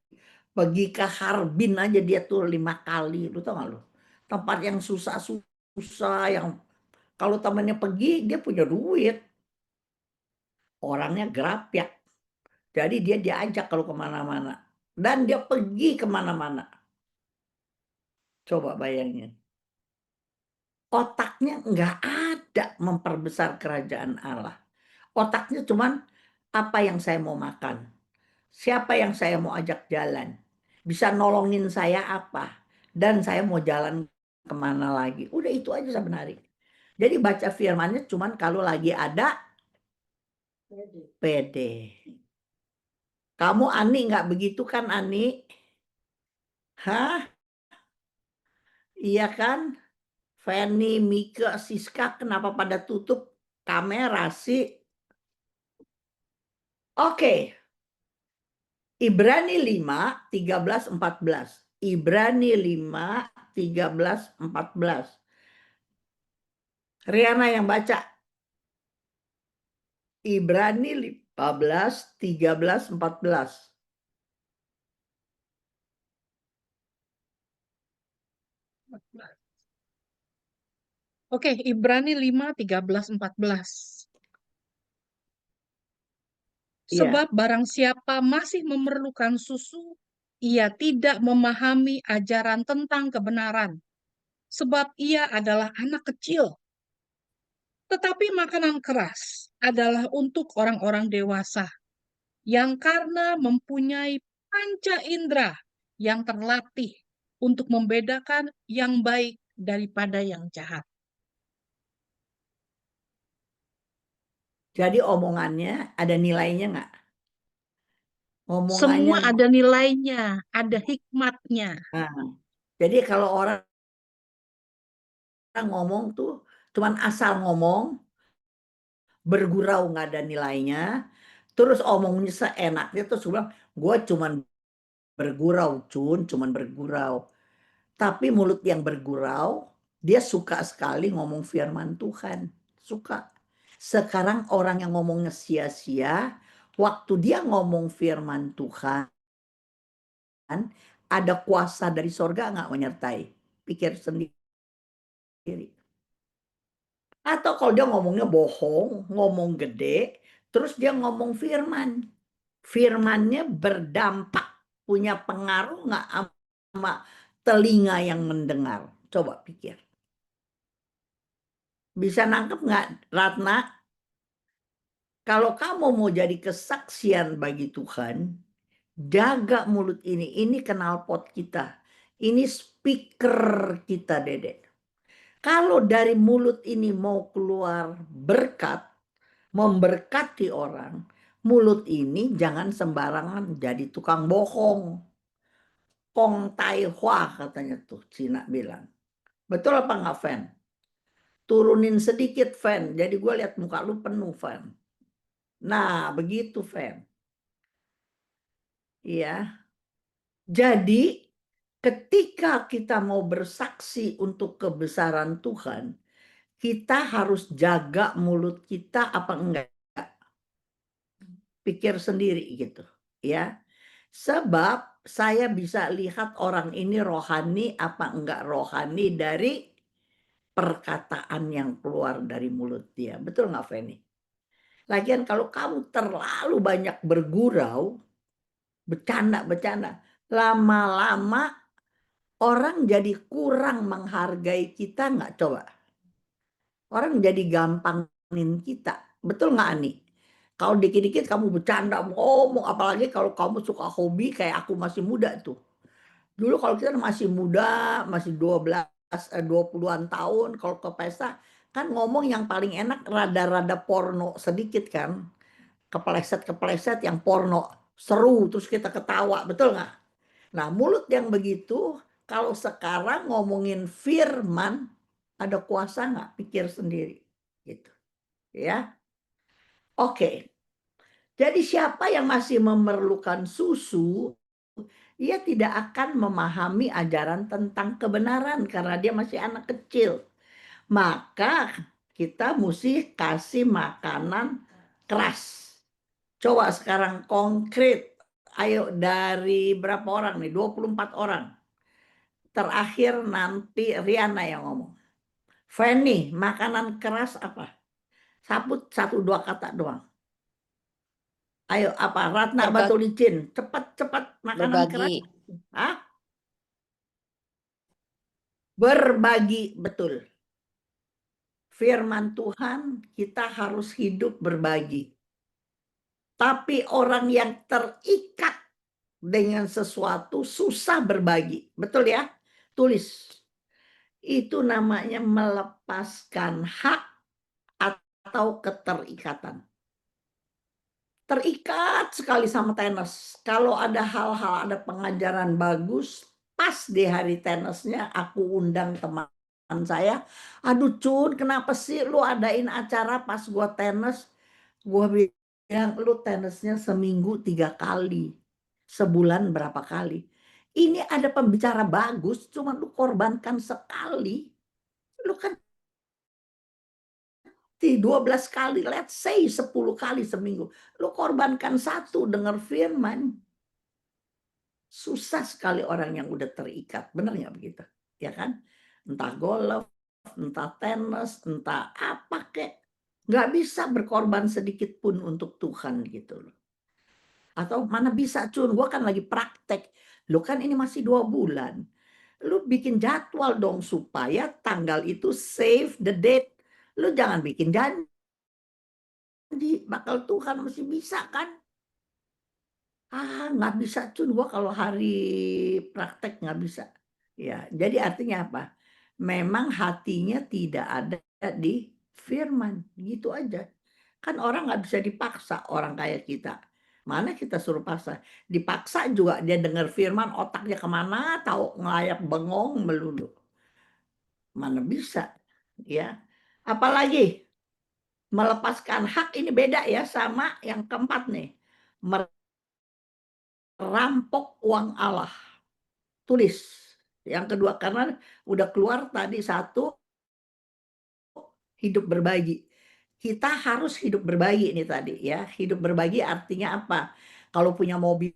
Pergi ke Harbin aja dia tur 5 kali. Lu tau gak lu? Tempat yang susah-susah. Yang kalau temannya pergi dia punya duit. Orangnya gerapyak. Jadi dia diajak kalau kemana-mana. Dan dia pergi kemana-mana. Coba bayangin. Otaknya nggak ada memperbesar kerajaan Allah. Otaknya cuman apa yang saya mau makan. Siapa yang saya mau ajak jalan. Bisa nolongin saya apa. Dan saya mau jalan kemana lagi. Udah itu aja sebenarnya. Jadi baca firmannya cuman kalau lagi ada PD. Kamu Ani nggak begitu kan Ani? Hah? Iya kan? Feni, Mika, Siska kenapa pada tutup kamera sih? Oke. Ibrani 5, 13, 14. Ibrani 5, 13, 14. Riana yang baca. Ibrani 15, 13, 14. Oke, Ibrani 5, 13, 14. Iya. Sebab barang siapa masih memerlukan susu, ia tidak memahami ajaran tentang kebenaran, sebab ia adalah anak kecil. Tetapi makanan keras adalah untuk orang-orang dewasa, yang karena mempunyai panca indera yang terlatih untuk membedakan yang baik daripada yang jahat. Jadi omongannya ada nilainya nggak? Omongannya. Semua ada nilainya, ada hikmatnya. Nah, jadi kalau orang ngomong tuh cuman asal ngomong, bergurau nggak ada nilainya, terus omongnya seenaknya terus bilang, gue cuman bergurau, cuman bergurau. Tapi mulut yang bergurau, dia suka sekali ngomong firman Tuhan. Suka. Sekarang orang yang ngomongnya sia-sia, waktu dia ngomong firman Tuhan, ada kuasa dari sorga nggak menyertai? Pikir sendiri. Atau kalau dia ngomongnya bohong, ngomong gede, terus dia ngomong firman. Firmannya berdampak, punya pengaruh nggak sama telinga yang mendengar? Coba pikir. Bisa nangkep nggak, Ratna? Kalau kamu mau jadi kesaksian bagi Tuhan, jaga mulut ini. Ini knalpot kita. Ini speaker kita, Dedek. Kalau dari mulut ini mau keluar berkat, memberkati orang, mulut ini jangan sembarangan jadi tukang bohong. Kong tai hua katanya tuh Cina bilang. Betul apa nggak, Fan? Turunin sedikit, Fan. Jadi gue lihat muka lu penuh, Fan. Nah, begitu, Fan. Iya. Jadi ketika kita mau bersaksi untuk kebesaran Tuhan, kita harus jaga mulut kita apa enggak. Pikir sendiri gitu, ya. Sebab saya bisa lihat orang ini rohani apa enggak rohani dari perkataan yang keluar dari mulut dia. Betul nggak, Feni? Lagian kalau kamu terlalu banyak bergurau, bercanda-bercanda, lama-lama orang jadi kurang menghargai kita nggak, coba? Orang jadi gampangin kita. Betul nggak, Ani? Kalau dikit-dikit kamu bercanda, ngomong, apalagi kalau kamu suka hobi kayak aku masih muda tuh. Dulu kalau kita masih muda, masih 20-an tahun, kalau ke pesta, kan ngomong yang paling enak rada-rada porno sedikit kan. Kepeleset-kepeleset yang porno. Seru, terus kita ketawa, betul nggak? Nah, mulut yang begitu, kalau sekarang ngomongin firman, ada kuasa nggak? Pikir sendiri. Gitu. Ya. Oke. Jadi siapa yang masih memerlukan susu, ia tidak akan memahami ajaran tentang kebenaran karena dia masih anak kecil. Maka kita mesti kasih makanan keras. Coba sekarang konkret. Ayo dari berapa orang nih? 24 orang. Terakhir nanti Riana yang ngomong. Fanny, makanan keras apa? Sabut 1-2 kata doang. Ayo apa? Ratna Berbagi. Batu Licin. Cepat-cepat makanan keras. Berbagi. Hah? Berbagi, betul. Firman Tuhan kita harus hidup berbagi. Tapi orang yang terikat dengan sesuatu susah berbagi. Betul ya? Tulis. Itu namanya melepaskan hak atau keterikatan. Terikat sekali sama tenis. Kalau ada hal-hal, ada pengajaran bagus, pas di hari tenisnya aku undang teman saya. Aduh Cun, kenapa sih lu adain acara pas gua tenis? Gua bilang, lu tenisnya seminggu 3 kali. Sebulan berapa kali? Ini ada pembicara bagus, cuma lu korbankan sekali. Lu kan 12 kali, let's say 10 kali seminggu. Lu korbankan 1 dengar firman. Susah sekali orang yang udah terikat. Benar nggak begitu? Ya kan? Entah golf, entah tenis, entah apa kek. Nggak bisa berkorban sedikit pun untuk Tuhan gitu loh. Atau mana bisa Cun, gua kan lagi praktek. Lu kan ini masih 2 bulan. Lu bikin jadwal dong supaya tanggal itu save the date. Lu jangan bikin janji. Bakal Tuhan mesti bisa kan? Nggak bisa Cun, gua kalau hari praktek nggak bisa. Ya, jadi artinya apa? Memang hatinya tidak ada di firman, gitu aja. Kan orang nggak bisa dipaksa, orang kayak kita. Mana kita suruh paksa? Dipaksa juga dia dengar firman, otaknya kemana, tahu ngelayap bengong melulu. Mana bisa, ya. Apalagi melepaskan hak ini beda ya sama yang keempat nih. Merampok uang Allah. Tulis. Yang kedua, karena udah keluar tadi 1, hidup berbagi. Kita harus hidup berbagi ini tadi ya. Hidup berbagi artinya apa? Kalau punya mobil,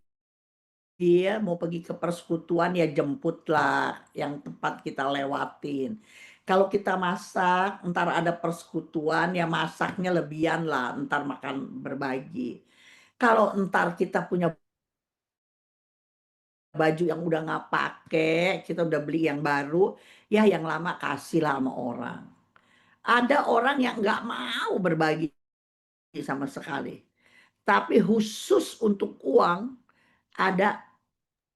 dia mau pergi ke persekutuan ya jemputlah yang tempat kita lewatin. Kalau kita masak, ntar ada persekutuan ya masaknya lebihan lah, ntar makan berbagi. Kalau ntar kita punya baju yang udah nggak pakai, kita udah beli yang baru, ya yang lama kasih lah sama orang. Ada orang yang nggak mau berbagi sama sekali. Tapi khusus untuk uang, ada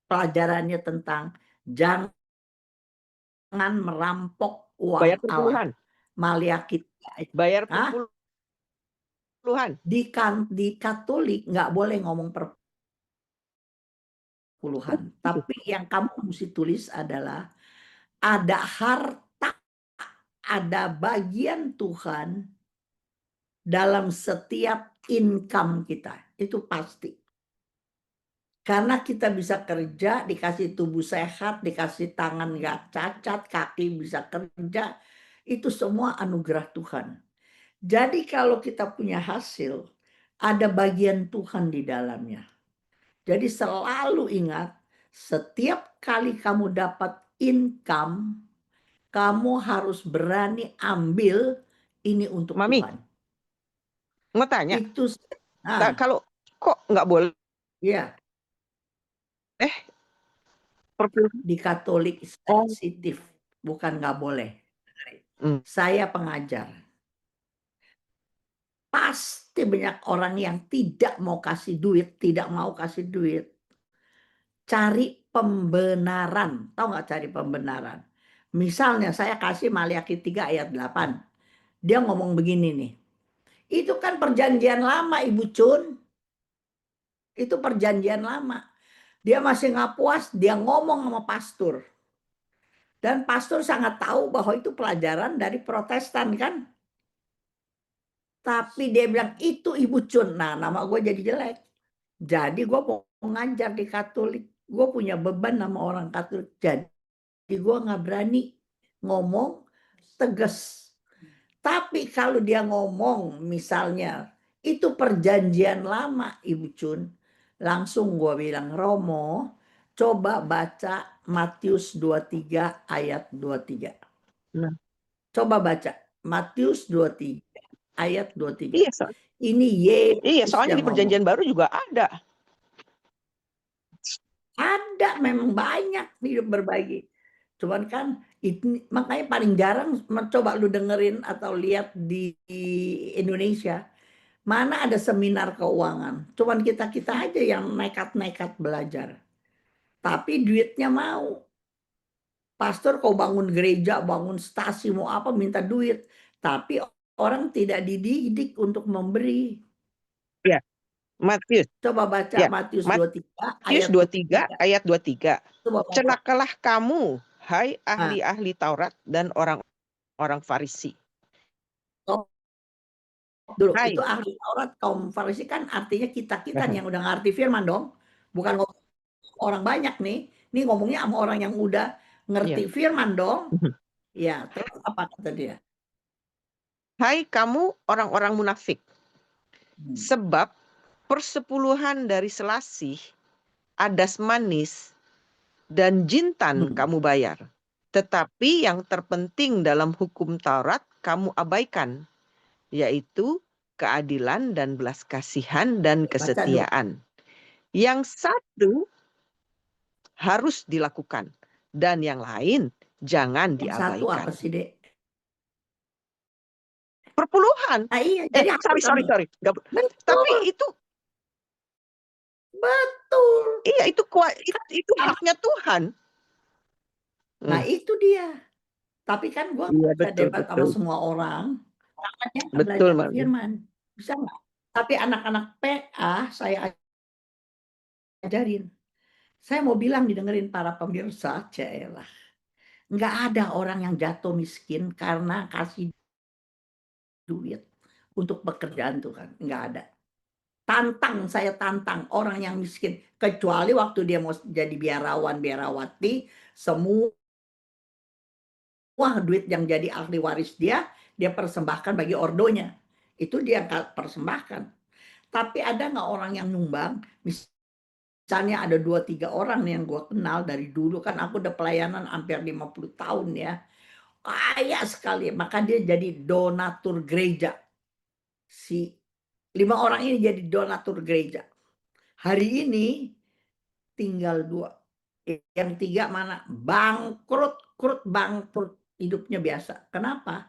pelajarannya tentang jangan merampok Bayar uang Allah. perpuluhan. Maliaki. Bayar Hah? perpuluhan. Di Katolik nggak boleh ngomong perpuluhan. Tapi yang kamu mesti tulis adalah ada harta, ada bagian Tuhan dalam setiap income kita. Itu pasti. Karena kita bisa kerja, dikasih tubuh sehat, dikasih tangan nggak cacat, kaki bisa kerja. Itu semua anugerah Tuhan. Jadi kalau kita punya hasil, ada bagian Tuhan di dalamnya. Jadi selalu ingat, setiap kali kamu dapat income, kamu harus berani ambil ini untuk Mami, Tuhan. mau tanya, Itu, nah, kalau kok nggak boleh ya, perpuluhan? di Katolik Oh. sensitif, bukan nggak boleh. Hmm. Saya pengajar. Pasti banyak orang yang tidak mau kasih duit, tidak mau kasih duit. Cari pembenaran. Tahu nggak cari pembenaran? Misalnya saya kasih Maliaki 3 ayat 8. Dia ngomong begini nih. Itu kan perjanjian lama Ibu Cun. Itu perjanjian lama. Dia masih nggak puas, dia ngomong sama pastor. Dan pastor sangat tahu bahwa itu pelajaran dari Protestan kan. Tapi dia bilang itu Ibu Cun. Nah, nama gue jadi jelek. Jadi gue mau ngajar di Katolik. Gue punya beban sama orang Katolik. Jadi gue nggak berani ngomong tegas. Tapi kalau dia ngomong misalnya itu perjanjian lama Ibu Cun. Langsung gue bilang, Romo, coba baca Matius 23 ayat 23. Nah. Coba baca Matius 23 ayat 23. Iya, Ini Yesus soalnya yang di perjanjian ngomong. baru juga ada. Ada, memang banyak hidup berbagi. Cuman kan makanya paling jarang coba lu dengerin atau lihat di Indonesia. Mana ada seminar keuangan. Cuman kita-kita aja yang nekat-nekat belajar. Tapi duitnya mau. Pastor kau bangun gereja, bangun stasi, mau apa minta duit. Tapi orang tidak dididik untuk memberi. Ya, Matius. Coba baca Ya, Matius 23 Matius ayat 23 ayat 23. Coba baca. Celakalah kamu, hai ahli-ahli Taurat dan orang-orang Farisi. Dulu Hai. itu ahli Taurat, kaum Farisi kan artinya kita-kita yang udah ngerti firman dong. Bukan orang banyak nih. Ini ngomongnya sama orang yang udah ngerti firman dong. Ya, terus apa kata dia? Hai kamu orang-orang munafik. Sebab persepuluhan dari selasih, adas manis, dan jintan kamu bayar. Tetapi yang terpenting dalam hukum Taurat kamu abaikan, yaitu keadilan dan belas kasihan dan kesetiaan. Yang satu harus dilakukan dan yang lain jangan Yang satu apa diabaikan. sih, Dek? Perpuluhan. Iya, jadi sorry. Betul. Tapi itu betul. Iya, itu haknya Tuhan. Nah, itu dia. Tapi kan gue nggak bisa debat sama semua orang. Makanya belajar firman. Bisa nggak? Tapi anak-anak PA saya ajarin. Saya mau bilang didengerin para pemirsa, celah. Nggak ada orang yang jatuh miskin karena kasih duit untuk pekerjaan Tuhan. Nggak ada. Saya tantang orang yang miskin. Kecuali waktu dia mau jadi biarawan, biarawati, semua duit yang jadi ahli waris dia persembahkan bagi ordonya. Itu dia persembahkan. Tapi ada nggak orang yang nyumbang? Misalnya ada 2-3 orang yang gue kenal dari dulu, kan aku udah pelayanan hampir 50 tahun ya. Kaya sekali, maka dia jadi donatur gereja. Si 5 orang ini jadi donatur gereja. Hari ini tinggal 2. Yang 3 mana? Bangkrut, hidupnya biasa. Kenapa?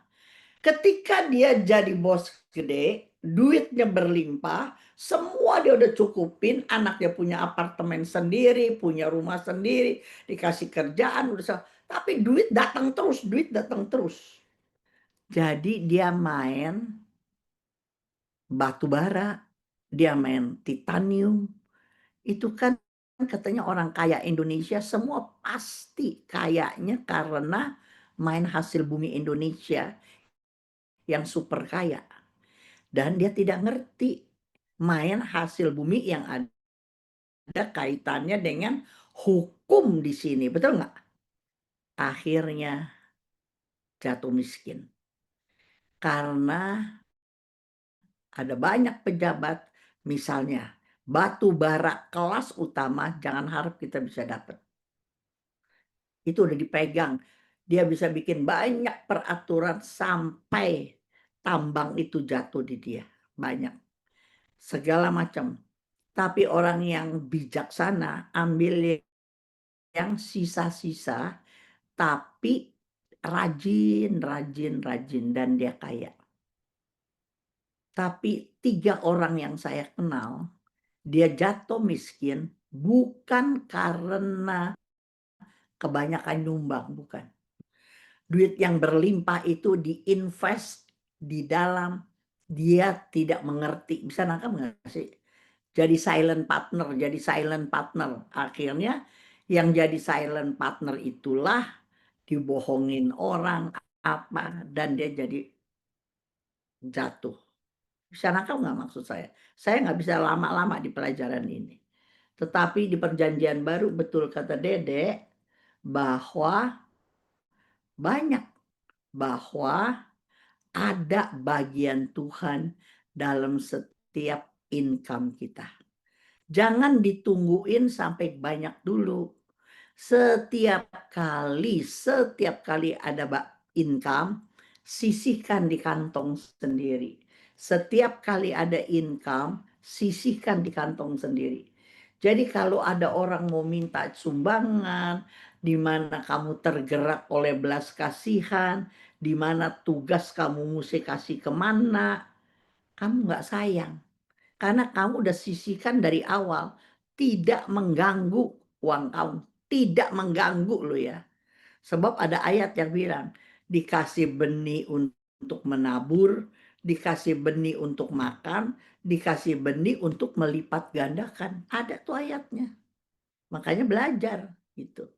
Ketika dia jadi bos gede, duitnya berlimpah, semua dia udah cukupin, anaknya punya apartemen sendiri, punya rumah sendiri, dikasih kerjaan, tapi duit datang terus, duit datang terus. Jadi dia main batu bara, dia main titanium. Itu kan katanya orang kaya Indonesia semua pasti kayanya karena main hasil bumi Indonesia yang super kaya. Dan dia tidak ngerti main hasil bumi yang ada kaitannya dengan hukum di sini. Betul nggak? Akhirnya jatuh miskin. Karena ada banyak pejabat, misalnya batu bara kelas utama, jangan harap kita bisa dapat. Itu udah dipegang. Dia bisa bikin banyak peraturan sampai tambang itu jatuh di dia. Banyak. Segala macam. Tapi orang yang bijaksana ambil yang sisa-sisa, tapi rajin, dan dia kaya. Tapi 3 orang yang saya kenal, dia jatuh miskin bukan karena kebanyakan nyumbang, bukan. Duit yang berlimpah itu diinvest di dalam dia tidak mengerti. Bisa nangkap nggak sih? Jadi silent partner. Akhirnya yang jadi silent partner itulah dibohongin orang apa dan dia jadi jatuh. Bisa nangkap nggak maksud saya? Saya nggak bisa lama-lama di pelajaran ini. Tetapi di perjanjian baru betul kata Dede bahwa banyak bahwa ada bagian Tuhan dalam setiap income kita. Jangan ditungguin sampai banyak dulu. Setiap kali ada income, sisihkan di kantong sendiri. Setiap kali ada income, sisihkan di kantong sendiri. Jadi kalau ada orang mau minta sumbangan, di mana kamu tergerak oleh belas kasihan, di mana tugas kamu mesti kasih kemana, kamu nggak sayang. Karena kamu udah sisihkan dari awal, tidak mengganggu uang kamu, tidak mengganggu lo ya. Sebab ada ayat yang bilang, dikasih benih untuk menabur, dikasih benih untuk makan, dikasih benih untuk melipat gandakan. Ada tuh ayatnya. Makanya belajar gitu.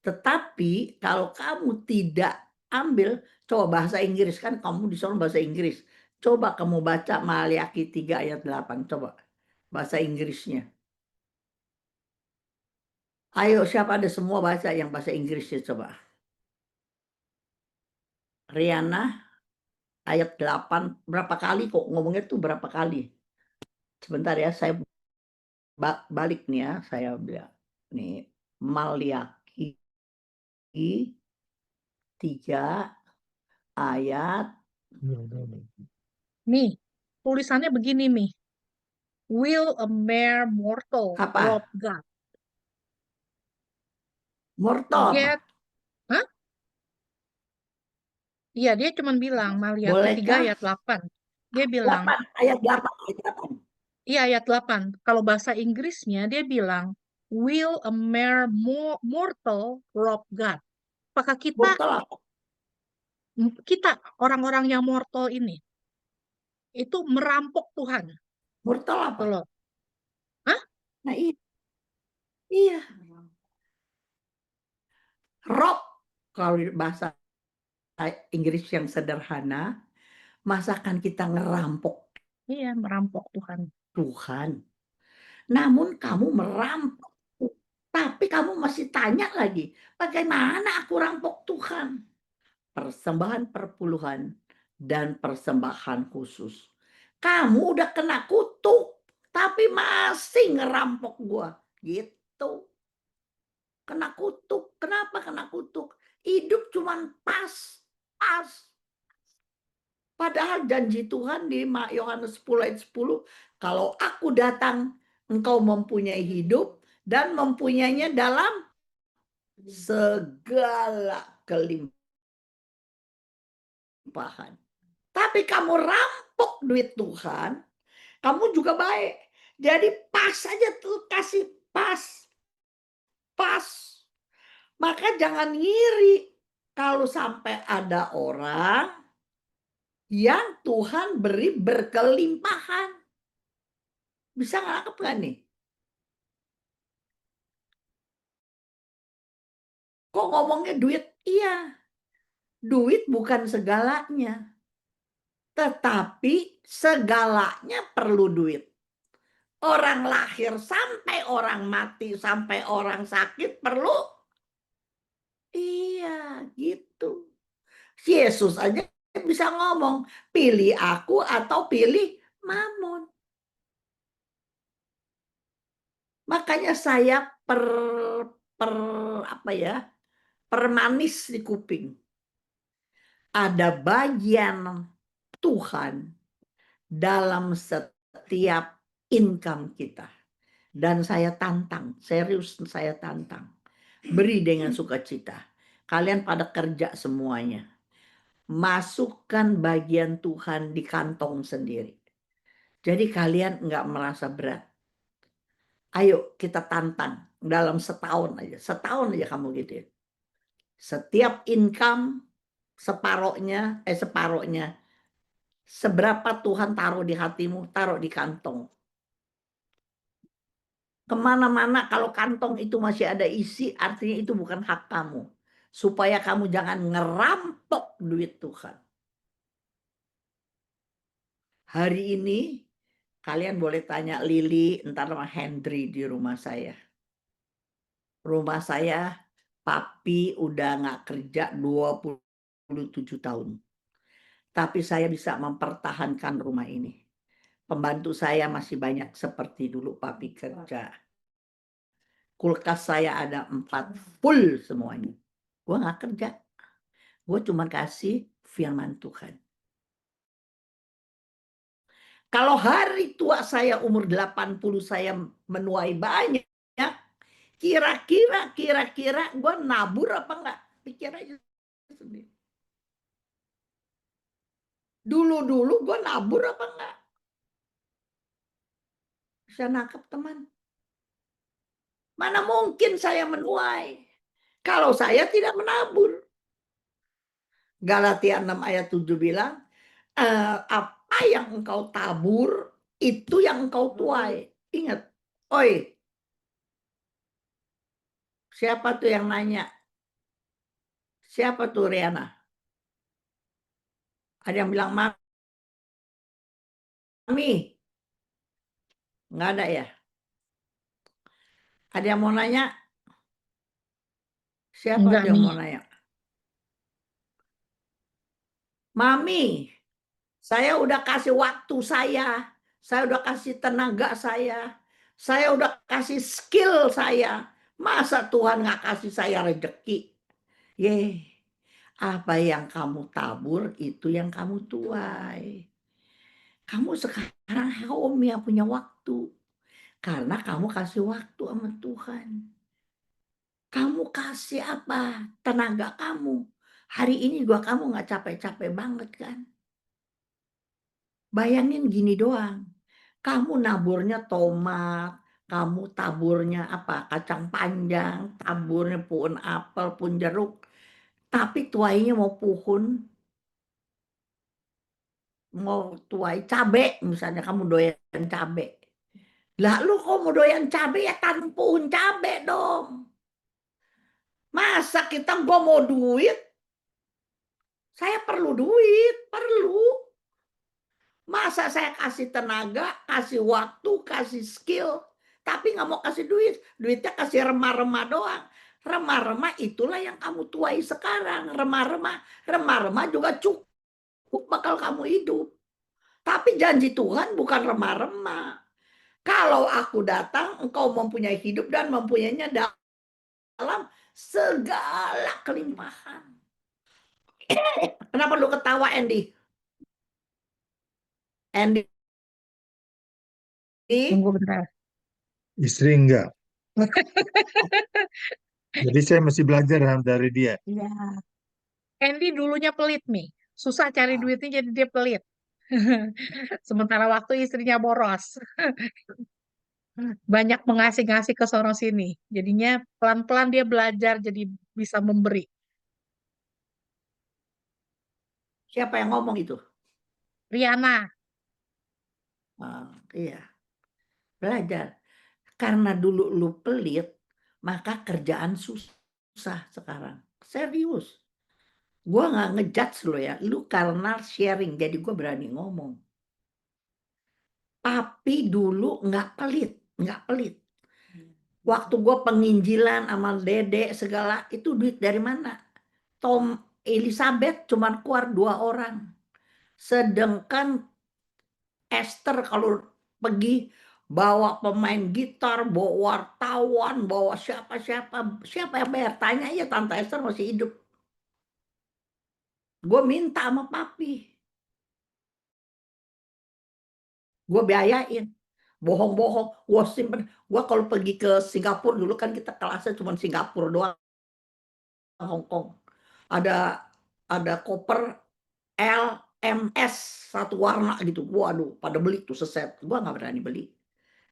Tetapi kalau kamu tidak ambil, coba bahasa Inggris, kan kamu disuruh bahasa Inggris. Coba kamu baca Maliaki 3 ayat 8, coba bahasa Inggrisnya. Ayo, siapa ada semua baca yang bahasa Inggrisnya coba. Riana, ayat 8, berapa kali kok ngomongnya tuh berapa kali? Sebentar ya, saya balik nih ya, saya bilang. Nih, Maliaki 3 ayat. Nih, tulisannya begini nih. Will a mere mortal Apa? rob God? Mortal apa? Get, hah? Iya, dia cuma bilang, Maliaki 3 Bolehkah? ayat 8. Dia bilang, 8, ayat 8, ayat 8. iya ayat 8. Kalau bahasa Inggrisnya, dia bilang, will a mere mortal rob God? Apakah Mortal apa? kita orang-orang yang mortal ini, itu merampok Tuhan? Mortal apa? Tuh loh. Hah? Nah, iya. Rob, kalau bahasa Inggris yang sederhana, masakan kita ngerampok Iya, merampok Tuhan. Tuhan. Namun kamu merampok, tapi kamu masih tanya lagi, bagaimana aku rampok Tuhan? Persembahan perpuluhan dan persembahan khusus. Kamu udah kena kutuk, tapi masih ngerampok gua. Gitu. Kena kutuk. Kenapa kena kutuk? Hidup cuman pas. Padahal janji Tuhan di Yohanes 10 ayat 10, kalau aku datang, engkau mempunyai hidup dan mempunyainya dalam segala kelimpahan. Tapi kamu rampok duit Tuhan, kamu juga baik. Jadi pas aja tuh, kasih pas. Maka jangan ngiri kalau sampai ada orang yang Tuhan beri berkelimpahan. Bisa nangkep gak nih? Kok ngomongnya duit? Iya, duit bukan segalanya. Tetapi segalanya perlu duit. Orang lahir sampai orang mati, sampai orang sakit perlu. Iya, gitu. Yesus aja bisa ngomong, pilih aku atau pilih Mammon. Makanya saya permanis di kuping. Ada bagian Tuhan dalam setiap income kita. Dan saya tantang, serius saya tantang. Beri dengan sukacita. Kalian pada kerja semuanya. Masukkan bagian Tuhan di kantong sendiri. Jadi kalian nggak merasa berat. Ayo kita tantang dalam setahun aja kamu gitu ya. Setiap income separohnya, seberapa Tuhan taruh di hatimu, taruh di kantong. Kemana-mana kalau kantong itu masih ada isi, artinya itu bukan hak kamu. Supaya kamu jangan ngerampok duit Tuhan. Hari ini kalian boleh tanya Lili, entar sama Hendry di rumah saya. Rumah saya, papi udah nggak kerja 27 tahun. Tapi saya bisa mempertahankan rumah ini. Pembantu saya masih banyak seperti dulu papi kerja. Kulkas saya ada 4 full semuanya. Gue nggak kerja. Gue cuma kasih firman Tuhan. Kalau hari tua saya umur 80 saya menuai banyak, kira-kira gue nabur apa enggak? Pikir aja sendiri. Dulu gue nabur apa enggak? Bisa nangkep teman? Mana mungkin saya menuai kalau saya tidak menabur. Galatia 6 ayat 7 bilang, apa yang engkau tabur, itu yang engkau tuai. Ingat, oi, siapa tuh yang nanya? Siapa tuh Riana? Ada yang bilang, Mami? Nggak ada ya? Ada yang mau nanya? Siapa Enggak tuh yang nih. mau nanya? Mami, saya udah kasih waktu saya udah kasih tenaga saya udah kasih skill saya. Masa Tuhan nggak kasih saya rezeki? Apa yang kamu tabur itu yang kamu tuai. Kamu sekarang kaum yang punya waktu. Karena kamu kasih waktu sama Tuhan. Kamu kasih apa? Tenaga kamu. Hari ini juga kamu nggak capek-capek banget kan? Bayangin gini doang. Kamu naburnya tomat, kamu taburnya apa? Kacang panjang, taburnya pohon apel, pohon jeruk. Tapi tuainya mau tuai cabe, misalnya kamu doyan cabe. Lah lu kok mau doyan cabe ya tanam pohon cabe dong. Masa kita gua mau duit? Saya perlu duit, perlu. Masa saya kasih tenaga, kasih waktu, kasih skill, tapi nggak mau kasih duit. Duitnya kasih remah-remah doang. Remah-remah itulah yang kamu tuai sekarang. Remah-remah juga cukup bakal kamu hidup. Tapi janji Tuhan bukan remah-remah. Kalau aku datang, engkau mempunyai hidup dan mempunyainya dalam segala kelimpahan. Kenapa lu ketawa, Andy? Andy? Tunggu bentar. Istri enggak. Jadi saya masih belajar dari dia. Iya. Andy dulunya pelit nih. Susah cari Ah, duitnya jadi dia pelit. Sementara waktu istrinya boros. Banyak mengasih-ngasih ke sono sini. Jadinya pelan-pelan dia belajar jadi bisa memberi. siapa yang ngomong itu? Riana, Ah, iya, belajar. Karena dulu lu pelit, maka kerjaan susah sekarang. Serius. Gua nggak ngejudge lo ya. Lu karena sharing, jadi gue berani ngomong. Tapi dulu nggak pelit, nggak pelit. Waktu gue penginjilan sama Dede segala, itu duit dari mana? Tom Elizabeth cuman keluar 2 orang. Sedangkan Esther kalau pergi bawa pemain gitar, bawa wartawan, bawa siapa-siapa, siapa yang bayar? Tanya aja Tante Esther masih hidup. Gue minta sama papi, gue biayain. Bohong-bohong, gue simpen. Gue kalau pergi ke Singapura dulu kan kita kelasnya cuma Singapura doang, Hong Kong. Ada koper LMS satu warna gitu. Waduh, pada beli tuh seset. Gue nggak berani beli.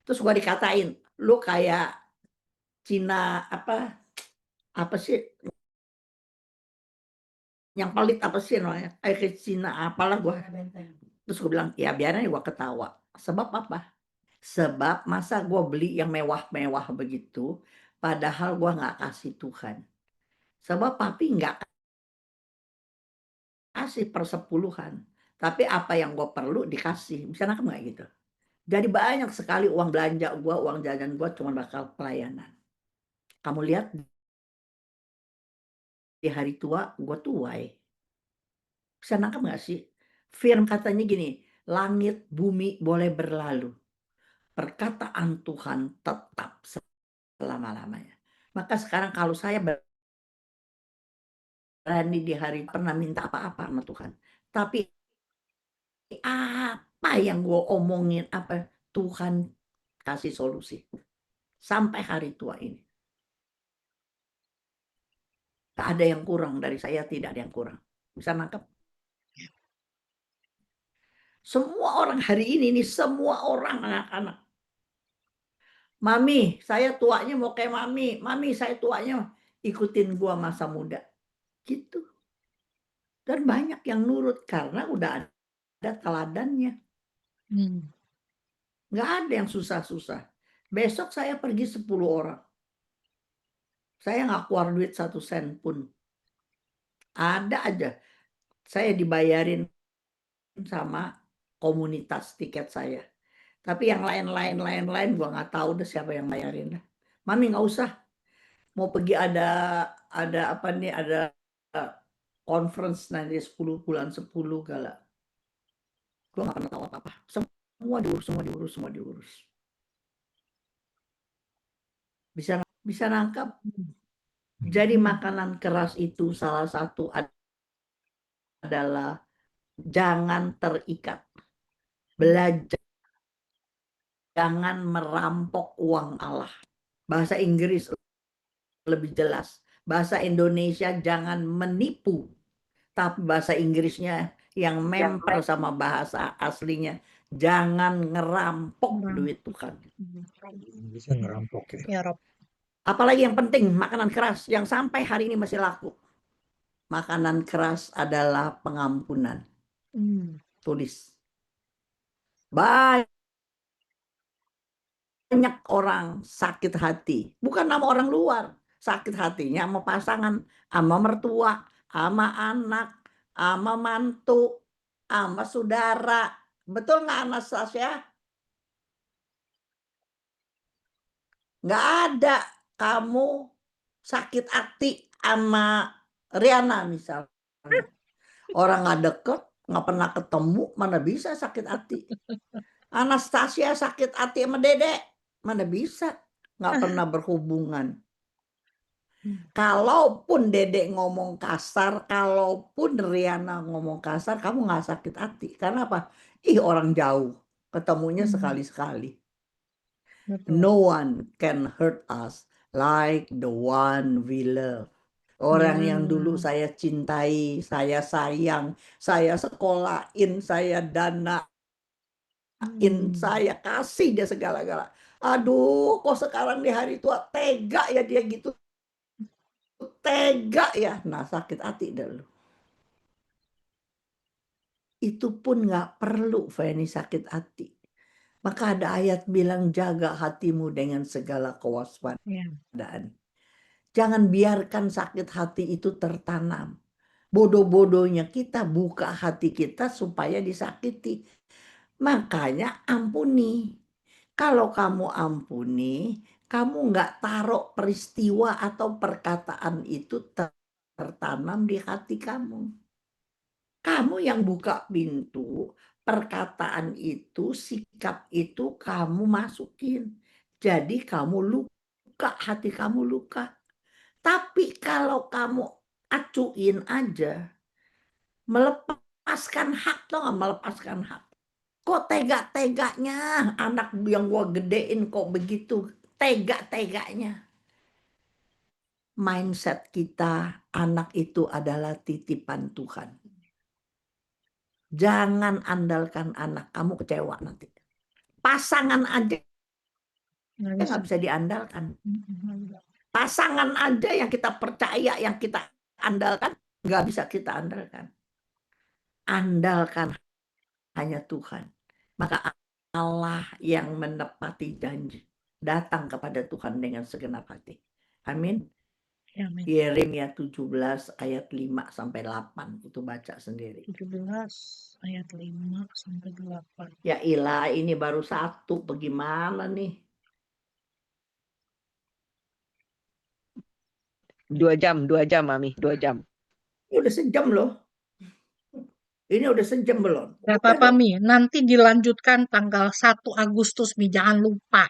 Terus gue dikatain, lu kayak Cina apa sih yang pelit apa sih namanya? Kayak Cina apalah gue. Terus gue bilang, ya biarin gue ketawa. Sebab apa? Sebab masa gue beli yang mewah-mewah begitu, padahal gue nggak kasih Tuhan. Sebab papi nggak kasih persepuluhan. Tapi apa yang gue perlu dikasih. Bisa nangkep nggak gitu? Jadi banyak sekali uang belanja gue, uang jajan gue cuma bakal pelayanan. Kamu lihat di hari tua, gue tuai. Bisa nangkep nggak sih? Firman katanya gini, langit bumi boleh berlalu, perkataan Tuhan tetap selama-lamanya. Maka sekarang kalau saya berani di hari pernah minta apa-apa sama Tuhan, tapi apa yang gue omongin, apa Tuhan kasih solusi sampai hari tua ini. Tak ada yang kurang dari saya, tidak ada yang kurang. Bisa nangkep? Semua orang hari ini nih, semua orang anak-anak. Mami, saya tuanya mau kayak mami. Mami, saya tuanya ikutin gua masa muda. Gitu. Dan banyak yang nurut karena udah ada teladannya. Nggak ada yang susah-susah. Besok saya pergi 10 orang. Saya nggak keluar duit 1 sen pun. Ada aja. Saya dibayarin sama komunitas tiket saya. Tapi yang lain-lain gua nggak tahu deh siapa yang bayarin. Mami nggak usah. Mau pergi ada apa nih, ada conference nanti 10 bulan 10 gala. Gue nggak pernah tahu apa-apa. Semua diurus. Bisa nangkap. Jadi makanan keras itu salah satu adalah jangan terikat. Belajar. Jangan merampok uang Allah. Bahasa Inggris lebih jelas. Bahasa Indonesia jangan menipu. Tapi bahasa Inggrisnya yang memper sama bahasa aslinya, jangan ngerampok duit Tuhan. Bisa ngerampok ya. Ya Rob. Apalagi yang penting, makanan keras yang sampai hari ini masih laku. Makanan keras adalah pengampunan. Tulis. Banyak orang sakit hati. Bukan sama orang luar. Sakit hatinya sama pasangan, sama mertua, sama anak, sama mantu, sama saudara. Betul nggak Anastasia? Nggak ada kamu sakit hati sama Riana misalnya. Orang nggak deket, nggak pernah ketemu, mana bisa sakit hati. Anastasia sakit hati sama Dede, mana bisa, nggak pernah berhubungan. Kalaupun Dede ngomong kasar, kalaupun Riana ngomong kasar, kamu nggak sakit hati. Karena apa? Ih, orang jauh, ketemunya sekali-sekali. No one can hurt us like the one we love. Orang Ya. yang dulu saya cintai, saya sayang, saya sekolahin, saya danain, saya kasih dia segala-gala. Aduh, kok sekarang di hari tua tega ya dia gitu. Tega ya. Nah, sakit hati dulu. Itu pun nggak perlu Feni sakit hati. Maka ada ayat bilang jaga hatimu dengan segala kewaspadaan. Jangan biarkan sakit hati itu tertanam. Bodoh-bodohnya kita buka hati kita supaya disakiti. Makanya ampuni. Kalau kamu ampuni, kamu nggak taruh peristiwa atau perkataan itu tertanam di hati kamu. Kamu yang buka pintu, perkataan itu, sikap itu kamu masukin. Jadi kamu luka, hati kamu luka. Tapi kalau kamu acuin aja, melepaskan hak, tuh nggak melepaskan hak. Kok tega-teganya anak yang gua gedein kok begitu, tega-teganya. Mindset kita, anak itu adalah titipan Tuhan. Jangan andalkan anak, kamu kecewa nanti. Pasangan aja nggak bisa diandalkan. Pasangan aja yang kita percaya, yang kita andalkan, nggak bisa kita andalkan. Andalkan hanya Tuhan. Maka Allah yang menepati janji datang kepada Tuhan dengan segenap hati. Amin. Yeremia 17 ayat 5 sampai 8 itu baca sendiri. 17 ayat 5 sampai 8. Ya ilah, ini baru satu, bagaimana nih? 2 jam, Mami, 2 jam. Ini udah sejam loh. Ini udah sejam belum? Gak apa-apa Mi, nanti dilanjutkan tanggal 1 Agustus Mi, jangan lupa.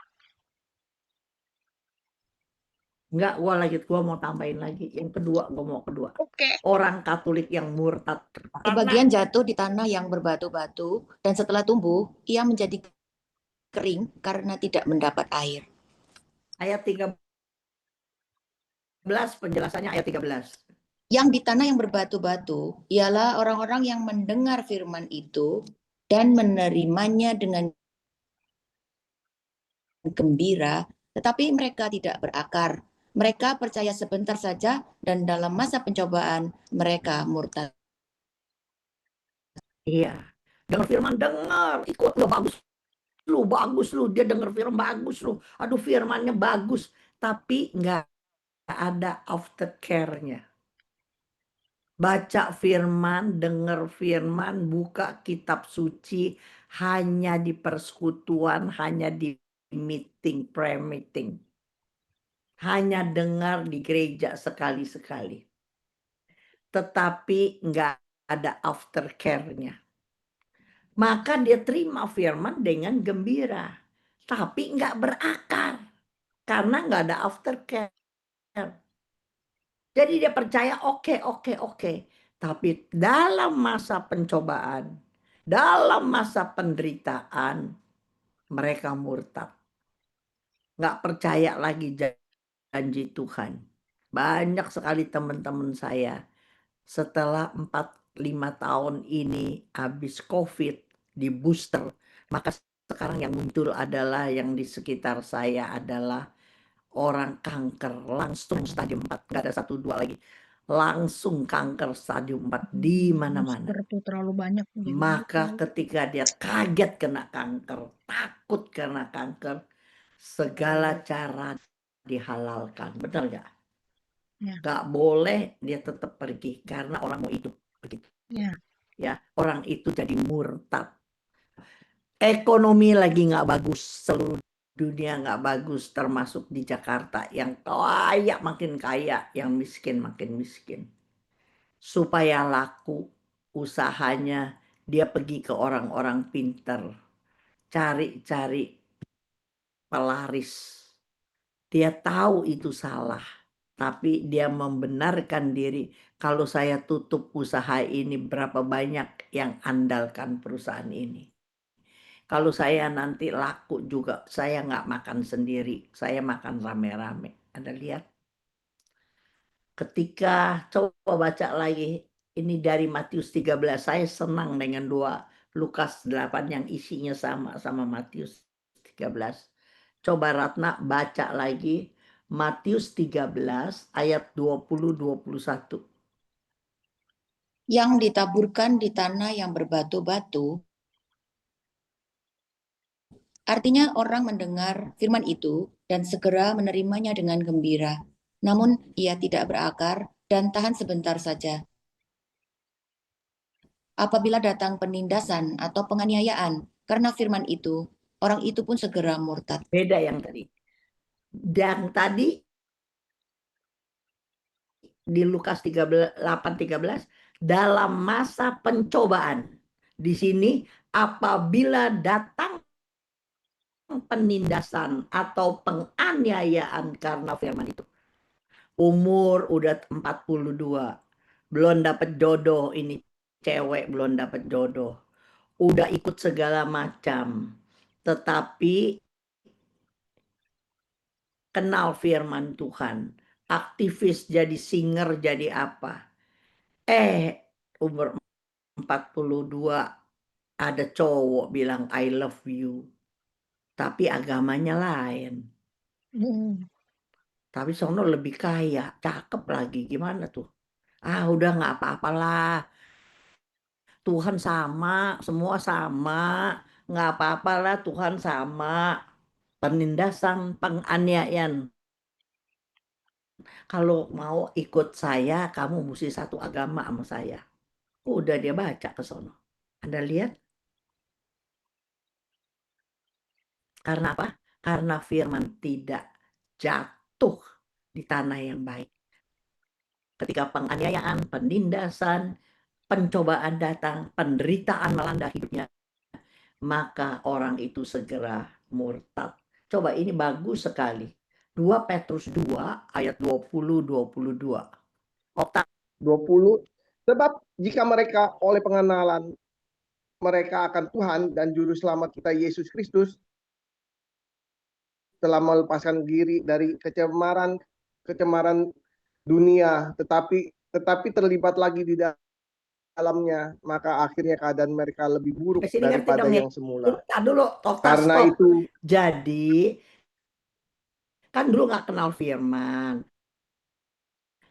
Enggak, gua mau tambahin lagi. Yang kedua, gua mau kedua. Oke. Orang Katolik yang murtad. Sebagian jatuh di tanah yang berbatu-batu, dan setelah tumbuh, ia menjadi kering karena tidak mendapat air. Ayat 13, penjelasannya ayat 13. Yang di tanah yang berbatu-batu ialah orang-orang yang mendengar firman itu dan menerimanya dengan gembira, tetapi mereka tidak berakar. Mereka percaya sebentar saja dan dalam masa pencobaan mereka murtad. Iya, dengar firman, dengar, ikut lo, bagus lu, dia dengar firman bagus lu. Aduh, firmannya bagus, tapi nggak ada aftercare-nya. Baca firman, dengar firman, buka kitab suci hanya di persekutuan, hanya di meeting, prayer meeting. Hanya dengar di gereja sekali-sekali. Tetapi nggak ada aftercare-nya. Maka dia terima firman dengan gembira. Tapi nggak berakar. Karena nggak ada aftercare. Jadi dia percaya oke. Tapi dalam masa pencobaan, dalam masa penderitaan, mereka murtad. Nggak percaya lagi janji Tuhan. Banyak sekali teman-teman saya setelah 4-5 tahun ini habis COVID di booster, maka sekarang yang muncul adalah yang di sekitar saya adalah orang kanker langsung stadium 4, nggak ada 1-2 lagi, langsung kanker stadium 4 di mana-mana. Itu terlalu banyak. Maka ketika dia kaget kena kanker, takut kena kanker, segala cara dihalalkan, benar nggak? Ya. Nggak boleh dia tetap pergi karena orang mau hidup begitu. Ya, orang itu jadi murtad. Ekonomi lagi nggak bagus, seluruh dunia nggak bagus, termasuk di Jakarta. Yang kaya makin kaya, yang miskin makin miskin. Supaya laku usahanya, dia pergi ke orang-orang pintar, cari-cari pelaris. Dia tahu itu salah, tapi dia membenarkan diri. Kalau saya tutup usaha ini, berapa banyak yang andalkan perusahaan ini. Kalau saya nanti laku juga, saya nggak makan sendiri, saya makan rame-rame. Anda lihat? Ketika coba baca lagi, ini dari Matius 13, saya senang dengan 2 Lukas 8 yang isinya sama Matius 13. Coba Ratna baca lagi Matius 13 ayat 20-21. Yang ditaburkan di tanah yang berbatu-batu, artinya orang mendengar firman itu dan segera menerimanya dengan gembira. Namun ia tidak berakar dan tahan sebentar saja. Apabila datang penindasan atau penganiayaan karena firman itu, orang itu pun segera murtad. Beda yang tadi. Dan tadi di Lukas 8:13 dalam masa pencobaan. Di sini apabila datang penindasan atau penganiayaan karena firman itu. Umur udah 42. Belum dapat jodoh, ini cewek belum dapat jodoh. Udah ikut segala macam. Tetapi kenal firman Tuhan. Aktivis jadi singer jadi apa. Umur 42 ada cowok bilang I love you. Tapi agamanya lain. Tapi sono lebih kaya, cakep lagi. Gimana tuh? Udah nggak apa-apalah. Tuhan sama, semua sama. Nggak apa-apalah, Tuhan sama. Penindasan, penganiayaan. Kalau mau ikut saya, kamu mesti satu agama sama saya. Udah dia baca ke sono. Anda lihat? Karena apa? Karena firman tidak jatuh di tanah yang baik. Ketika penganiayaan, penindasan, pencobaan datang, penderitaan melanda hidupnya, maka orang itu segera murtad. Coba ini bagus sekali. 2 Petrus 2 ayat 20-22. Otak 20. Sebab jika mereka oleh pengenalan mereka akan Tuhan dan Juru Selamat kita Yesus Kristus telah melepaskan diri dari kecemaran dunia, tetapi terlibat lagi di dalamnya, maka akhirnya keadaan mereka lebih buruk daripada yang semula. Karena itu, jadi kan dulu nggak kenal firman.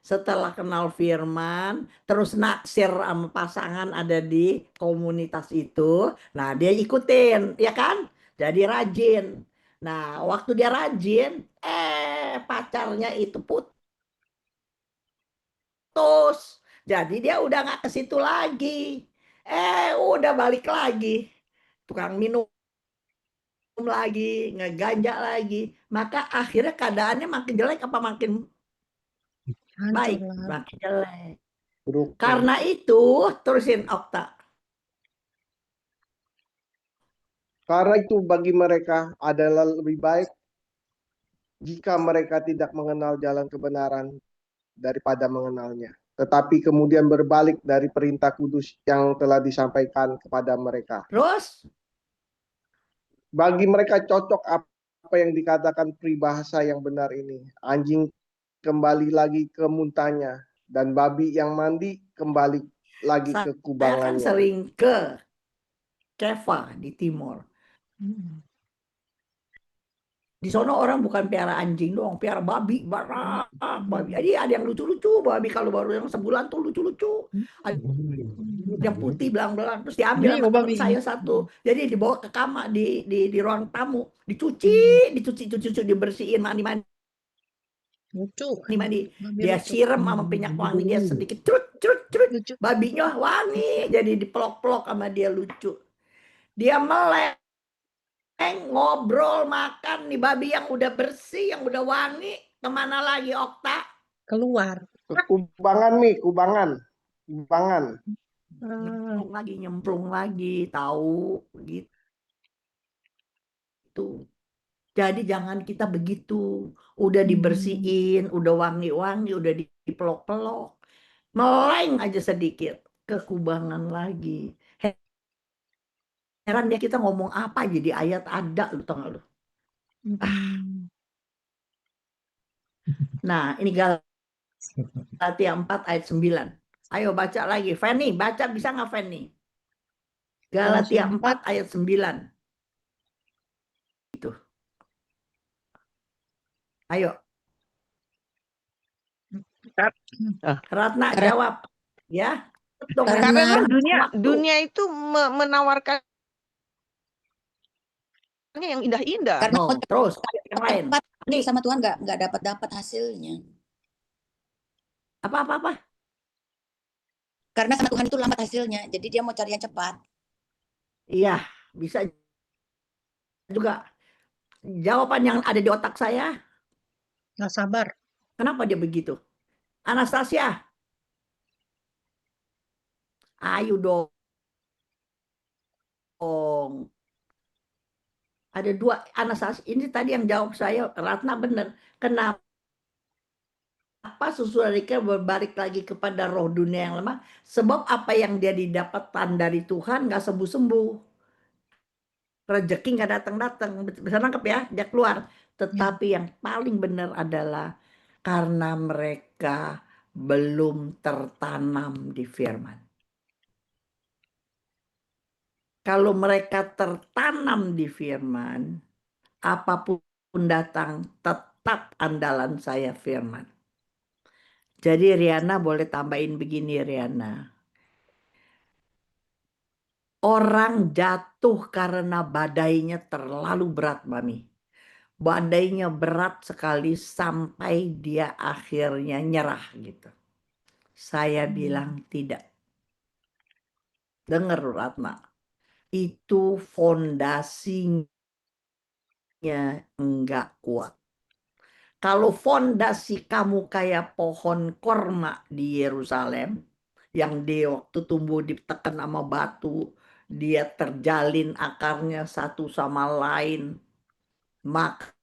Setelah kenal firman, terus naksir sama pasangan ada di komunitas itu. Nah, dia ikutin, ya kan? Jadi rajin. Nah, waktu dia rajin, pacarnya itu putus. Jadi dia udah nggak ke situ lagi. Udah balik lagi. Tukang minum lagi, ngeganja lagi. Maka akhirnya keadaannya makin jelek apa makin baik? Makin jelek. Karena itu, terusin Okta. Karena itu bagi mereka adalah lebih baik jika mereka tidak mengenal jalan kebenaran daripada mengenalnya. Tetapi kemudian berbalik dari perintah kudus yang telah disampaikan kepada mereka. Terus? Bagi mereka cocok apa yang dikatakan peribahasa yang benar ini. Anjing kembali lagi ke muntahnya dan babi yang mandi kembali lagi ke kubangannya. Saya kan sering ke Keva di Timur. Di sono orang bukan piara anjing doang, piara babi, babi. Jadi ada yang lucu-lucu babi, kalau baru yang sebulan tuh lucu-lucu. Ada yang putih belang-belang, terus diambil sama teman saya satu. Jadi dibawa ke kamar di ruang tamu, dicuci, dibersihin, mandi. Dia siram sama minyak wangi dia sedikit, cerut. Babinya wangi, jadi dipelok-pelok sama dia, lucu. Dia melek. Ngobrol, makan nih babi yang udah bersih, yang udah wangi, kemana lagi Okta? Keluar. Ke kubangan nih, kubangan. Nyemplung lagi, tahu gitu. Jadi jangan kita begitu. Udah dibersihin, udah wangi-wangi, udah dipelok-pelok, meleng aja sedikit, ke kubangan lagi. Heran dia, kita ngomong apa jadi ayat ada, lu tau gak lu? Nah, ini Galatia 4 ayat 9. Ayo baca lagi. Fanny, baca bisa nggak Fanny? Galatia 4 ayat 9. Itu. Ayo, Ratna Karena- jawab. Ya. Dong, Karena- Ratna. Karena Waktu. dunia itu menawarkan yang indah-indah. Karena No, terus yang lain. cepat Nih, sama Tuhan nggak dapat hasilnya. apa? Karena sama Tuhan itu lambat hasilnya, jadi dia mau cari yang cepat. Iya, bisa juga. Jawaban yang ada di otak saya, Nggak sabar. kenapa dia begitu? Anastasia, ayo dong. Ada dua Anastasia. Ini tadi yang jawab saya, Ratna benar. Kenapa sesudah Rika berbalik lagi kepada roh dunia yang lemah? Sebab apa yang dia didapatkan dari Tuhan nggak sembuh-sembuh. Rezeki nggak datang-datang. Bisa nangkep ya, dia keluar. Tetapi yang paling benar adalah karena mereka belum tertanam di firman. Kalau mereka tertanam di firman, apapun datang, tetap andalan saya firman. Jadi Riana boleh tambahin begini Riana. Orang jatuh karena badainya terlalu berat, Mami. Badainya berat sekali sampai dia akhirnya nyerah gitu. Saya bilang tidak. Dengar Ratna. Itu fondasinya enggak kuat. Kalau fondasi kamu kayak pohon korma di Yerusalem, yang dia waktu tumbuh ditekan sama batu, dia terjalin akarnya satu sama lain, maka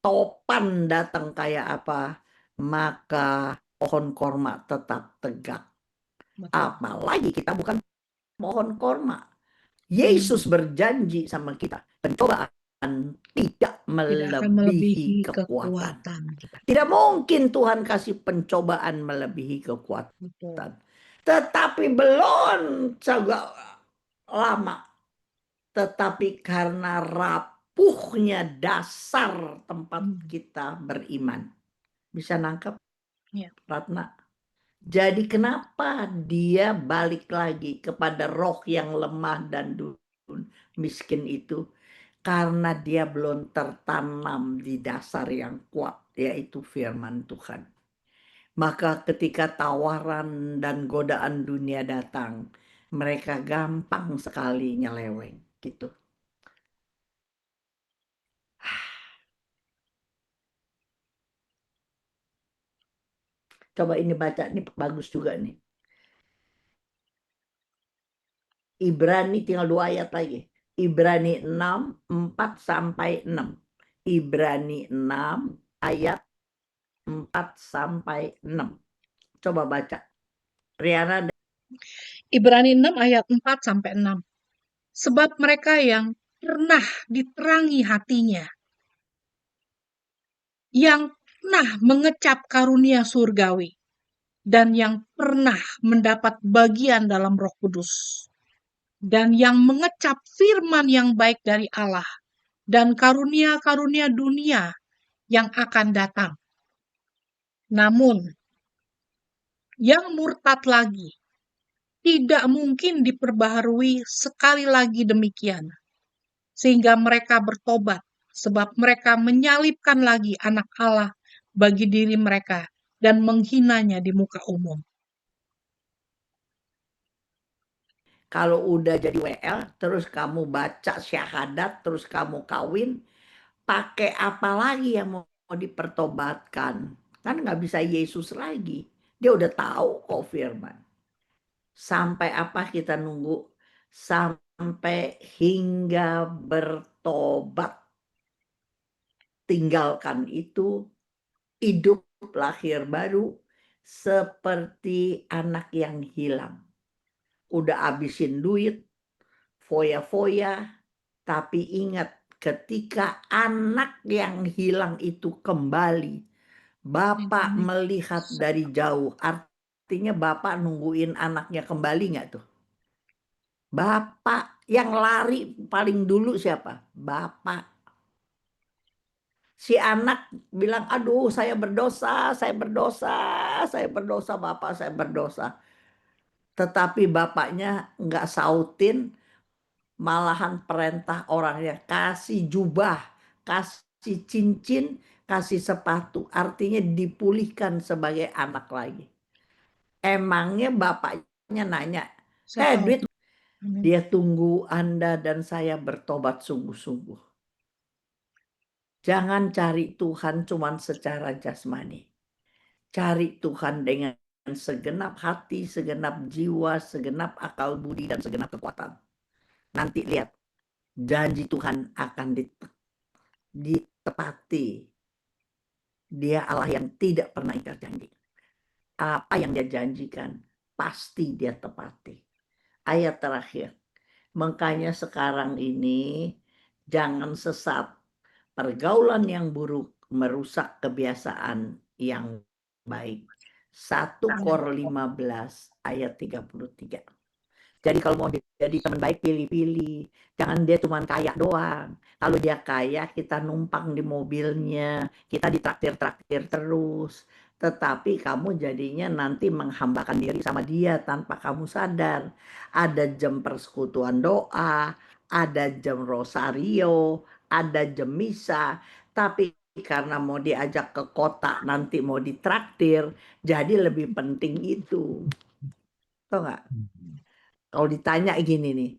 topan datang kayak apa, maka pohon korma tetap tegak. Betul. Apalagi kita bukan pohon korma. Yesus berjanji sama kita, pencobaan tidak akan melebihi kekuatan. Tidak mungkin Tuhan kasih pencobaan melebihi kekuatan. Betul. Tetapi belum juga lama. Tetapi karena rapuhnya dasar tempat kita beriman. Bisa nangkep? Iya. Ratna? Jadi kenapa dia balik lagi kepada roh yang lemah dan miskin itu? Karena dia belum tertanam di dasar yang kuat, yaitu firman Tuhan. Maka ketika tawaran dan godaan dunia datang, mereka gampang sekali nyeleweng gitu. Coba ini baca, ini bagus juga nih. Ibrani tinggal 2 ayat lagi. Ibrani 6, 4 sampai 6. Ibrani 6 ayat 4 sampai 6. Coba baca. Riana. Ibrani 6 ayat 4 sampai 6. Sebab mereka yang pernah diterangi hatinya, yang pernah mengecap karunia surgawi, dan yang pernah mendapat bagian dalam Roh Kudus, dan yang mengecap firman yang baik dari Allah, dan karunia-karunia dunia yang akan datang. Namun, yang murtad lagi tidak mungkin diperbaharui sekali lagi demikian, sehingga mereka bertobat, sebab mereka menyalibkan lagi anak Allah bagi diri mereka dan menghinanya di muka umum. Kalau udah jadi WL, terus kamu baca syahadat, terus kamu kawin, pakai apa lagi yang mau dipertobatkan? Kan nggak bisa Yesus lagi. Dia udah tahu kok firman. Sampai apa kita nunggu? Sampai hingga bertobat. Tinggalkan itu, hidup lahir baru, seperti anak yang hilang. Udah habisin duit, foya-foya, tapi ingat ketika anak yang hilang itu kembali, Bapak melihat dari jauh, artinya Bapak nungguin anaknya kembali nggak tuh? Bapak yang lari paling dulu siapa? Bapak. Si anak bilang, aduh saya berdosa, saya berdosa, saya berdosa Bapak, saya berdosa. Tetapi bapaknya nggak sautin, malahan perintah orangnya kasih jubah, kasih cincin, kasih sepatu. Artinya dipulihkan sebagai anak lagi. Emangnya bapaknya nanya, Saya tahu. duit. Amin. Dia tunggu Anda dan saya bertobat sungguh-sungguh. Jangan cari Tuhan cuma secara jasmani. Cari Tuhan dengan segenap hati, segenap jiwa, segenap akal budi, dan segenap kekuatan. Nanti lihat, janji Tuhan akan ditepati. Dia Allah yang tidak pernah ingkar janji. Apa yang dia janjikan, pasti dia tepati. Ayat terakhir. Makanya sekarang ini, jangan sesat. Pergaulan yang buruk merusak kebiasaan yang baik. 1 Kor 15 ayat 33. Jadi kalau mau jadi teman baik, pilih-pilih. Jangan dia cuma kaya doang. Kalau dia kaya, kita numpang di mobilnya, kita ditraktir-traktir terus. Tetapi kamu jadinya nanti menghambakan diri sama dia tanpa kamu sadar. Ada jam persekutuan doa, ada jam rosario, ada jam misa. Tapi karena mau diajak ke kota, nanti mau ditraktir, jadi lebih penting itu. Tahu nggak? Kalau ditanya gini nih,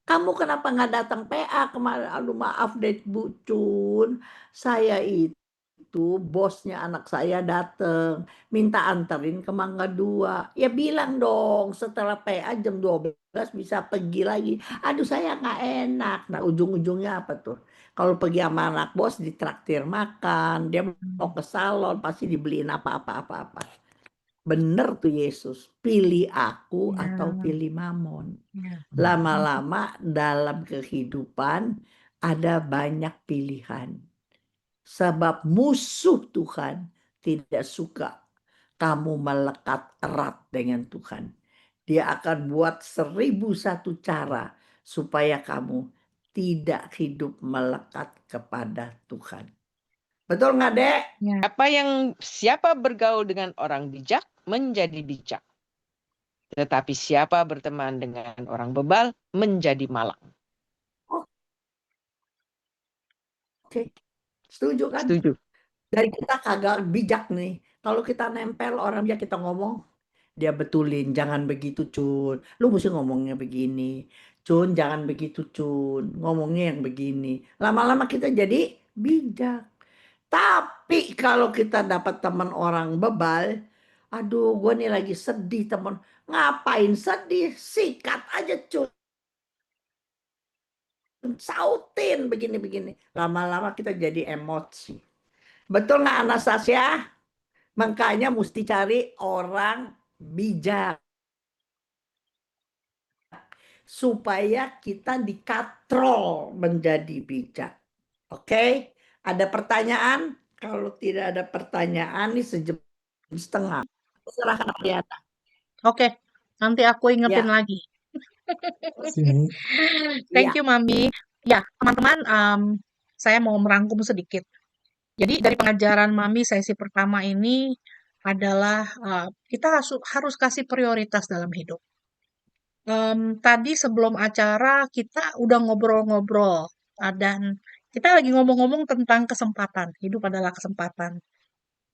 kamu kenapa nggak datang PA kemarin? Aduh maaf deh Bu Cun, saya itu bosnya anak saya datang, minta anterin ke Mangga 2. Ya bilang dong setelah PA jam 12 bisa pergi lagi. Aduh saya nggak enak. Nah ujung-ujungnya apa tuh? Kalau pergi sama anak bos ditraktir makan, dia mau ke salon pasti dibeliin apa-apa. Bener tuh Yesus, pilih aku atau pilih mamon. Lama-lama dalam kehidupan ada banyak pilihan. Sebab musuh Tuhan tidak suka kamu melekat erat dengan Tuhan. Dia akan buat 1001 cara supaya kamu tidak hidup melekat kepada Tuhan. Betul nggak, Dek? Siapa bergaul dengan orang bijak menjadi bijak. Tetapi siapa berteman dengan orang bebal menjadi malang. Oke. Setuju kan? Setuju. Dari kita kagak bijak nih. Kalau kita nempel orang ya kita ngomong, dia betulin, jangan begitu Cun. Lu mesti ngomongnya begini. Cun, jangan begitu Cun. Ngomongnya yang begini. Lama-lama kita jadi bijak. Tapi kalau kita dapat teman orang bebal, aduh gue nih lagi sedih teman. Ngapain sedih? Sikat aja Cun. Sautin begini-begini. Lama-lama kita jadi emosi. Betul nggak Anastasia? Makanya mesti cari orang bijak. Supaya kita dikatrol menjadi bijak. Oke? Ada pertanyaan? Kalau tidak ada pertanyaan nih sejam setengah. Serahkan Ariana. Oke, nanti aku ingetin Ya. lagi. Ya. Thank you, Mami. Ya, teman-teman, saya mau merangkum sedikit. Jadi dari pengajaran Mami sesi pertama ini adalah kita harus kasih prioritas dalam hidup. Tadi sebelum acara kita udah ngobrol-ngobrol dan kita lagi ngomong-ngomong tentang kesempatan. Hidup adalah kesempatan.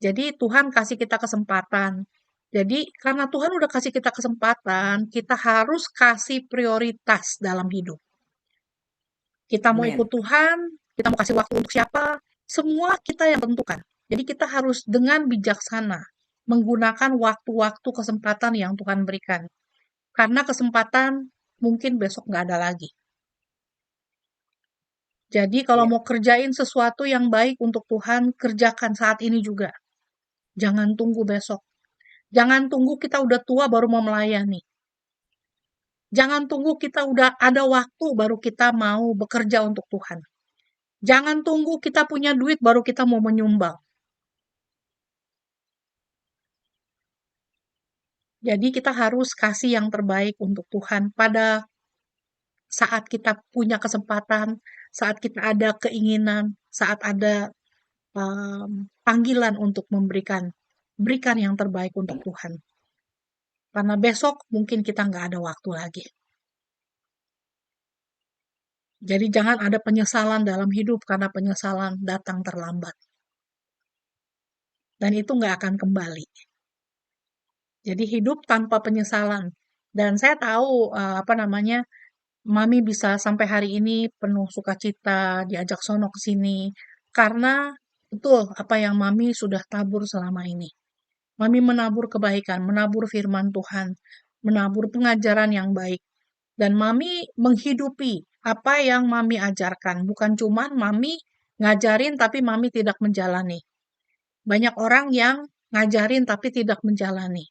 Jadi Tuhan kasih kita kesempatan. Jadi karena Tuhan udah kasih kita kesempatan, kita harus kasih prioritas dalam hidup. Kita mau Amen. ikut Tuhan, kita mau kasih waktu untuk siapa, semua kita yang tentukan. Jadi kita harus dengan bijaksana menggunakan waktu-waktu kesempatan yang Tuhan berikan. Karena kesempatan mungkin besok nggak ada lagi. Jadi kalau mau kerjain sesuatu yang baik untuk Tuhan, kerjakan saat ini juga. Jangan tunggu besok. Jangan tunggu kita udah tua baru mau melayani. Jangan tunggu kita udah ada waktu baru kita mau bekerja untuk Tuhan. Jangan tunggu kita punya duit baru kita mau menyumbang. Jadi kita harus kasih yang terbaik untuk Tuhan pada saat kita punya kesempatan, saat kita ada keinginan, saat ada panggilan untuk berikan yang terbaik untuk Tuhan. Karena besok mungkin kita nggak ada waktu lagi. Jadi jangan ada penyesalan dalam hidup karena penyesalan datang terlambat. Dan itu nggak akan kembali. Jadi hidup tanpa penyesalan. Dan saya tahu Mami bisa sampai hari ini penuh sukacita, diajak sono ke sini karena betul apa yang Mami sudah tabur selama ini. Mami menabur kebaikan, menabur firman Tuhan, menabur pengajaran yang baik. Dan Mami menghidupi apa yang Mami ajarkan. Bukan cuma Mami ngajarin tapi Mami tidak menjalani. Banyak orang yang ngajarin tapi tidak menjalani.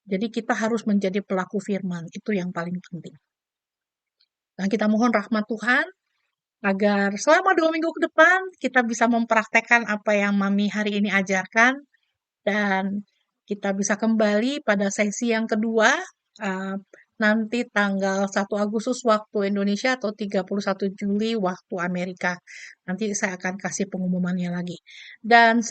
Jadi kita harus menjadi pelaku firman. Itu yang paling penting. Dan kita mohon rahmat Tuhan agar selama 2 minggu ke depan kita bisa mempraktekkan apa yang Mami hari ini ajarkan. Dan kita bisa kembali pada sesi yang kedua nanti tanggal 1 Agustus waktu Indonesia atau 31 Juli waktu Amerika. Nanti saya akan kasih pengumumannya lagi. Dan